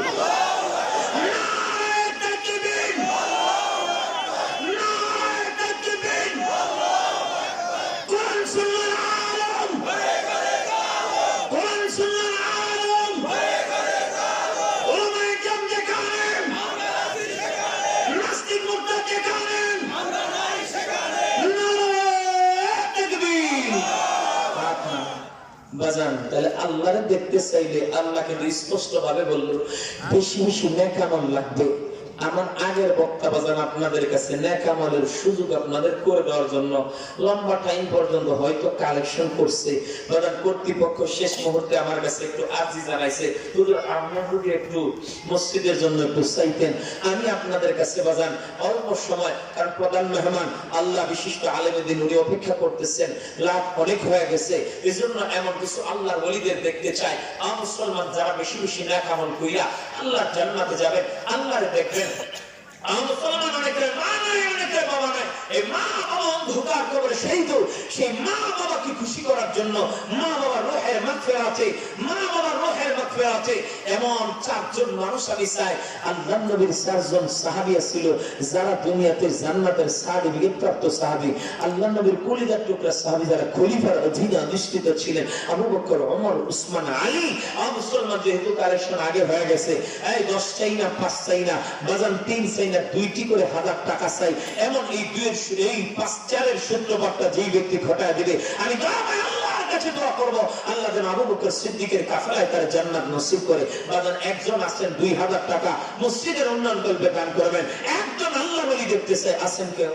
বাজান, তাহলে আল্লাহরে দেখতে চাইলে আল্লাহ কিন্তু স্পষ্ট ভাবে বলল বেশি বেশি নেক আমল লাগবে। আমার আগের বক্তা বাজান আপনাদের কাছে নেক আমলের সুযোগ আপনাদের করে দেওয়ার জন্য লম্বা টাইম পর্যন্ত হয়তো কালেকশন করছে, বাজান কর্তৃপক্ষ শেষ মুহূর্তে আমার কাছে একটু আর্জি জানাইছে, হুজুর আপনারা যদি একটু মসজিদের জন্য একটু চাইতেন। আমি আপনাদের কাছে বাজান অল্প সময়, কারণ প্রধান মেহমান আল্লাহ বিশিষ্ট আলেমে দিন উনি অপেক্ষা করতেছেন, রাত অনেক হয়ে গেছে, এজন্য এমন কিছু আল্লাহর ওলিদের দেখতে চাই। মুসলমান যারা বেশি বেশি নেক আমল কইরা আল্লাহর জান্নাতে যাবেন, আল্লাহরে দেখবেন। মুসলমান অনেকের মা নাই, অনেকের বাবা নাই, এই মা বাবা অন্ধকার কবরে শহীদ, সেই মা বাবাকে খুশি করার জন্য মা বাবার রূহের মাগফিরাতে, মা বাবার রূহের মাগফিরাতে এমন চারজন মানুষ আমি চাই। আল্লাহর নবীর চারজন সাহাবী ছিল যারা দুনিয়াতে জান্নাতের সার্টিফিকেট প্রাপ্ত সাহাবী, আল্লাহর নবীর কলিজার টুকরা সাহাবী যারা খলিফার অধীনে অধিষ্ঠিত ছিলেন, আবু বকর, ওমর, উসমান, আলী। মুসলমান যেহেতু কালেকশন আগে হয়ে গেছে, এই 10 চাই না, 5 চাই না বাজান, 3 চাই না, 2টি করে 1000 টাকা চাই, এমন এই 2-4 সূত্রপাতটা যেই ব্যক্তি ঘটায় দিবে, আমি আল্লাহর কাছে দোয়া করব আল্লাহ যেন আবু বকর সিদ্দিকের কাফেলায় তার জান্নাত নসিব করে। বাজান একজন আছেন 2000 টাকা মসজিদের উন্নয়ন কল্পে দান করবেন, একজন আল্লাহ বলি দেখতেছে আছেন কেউ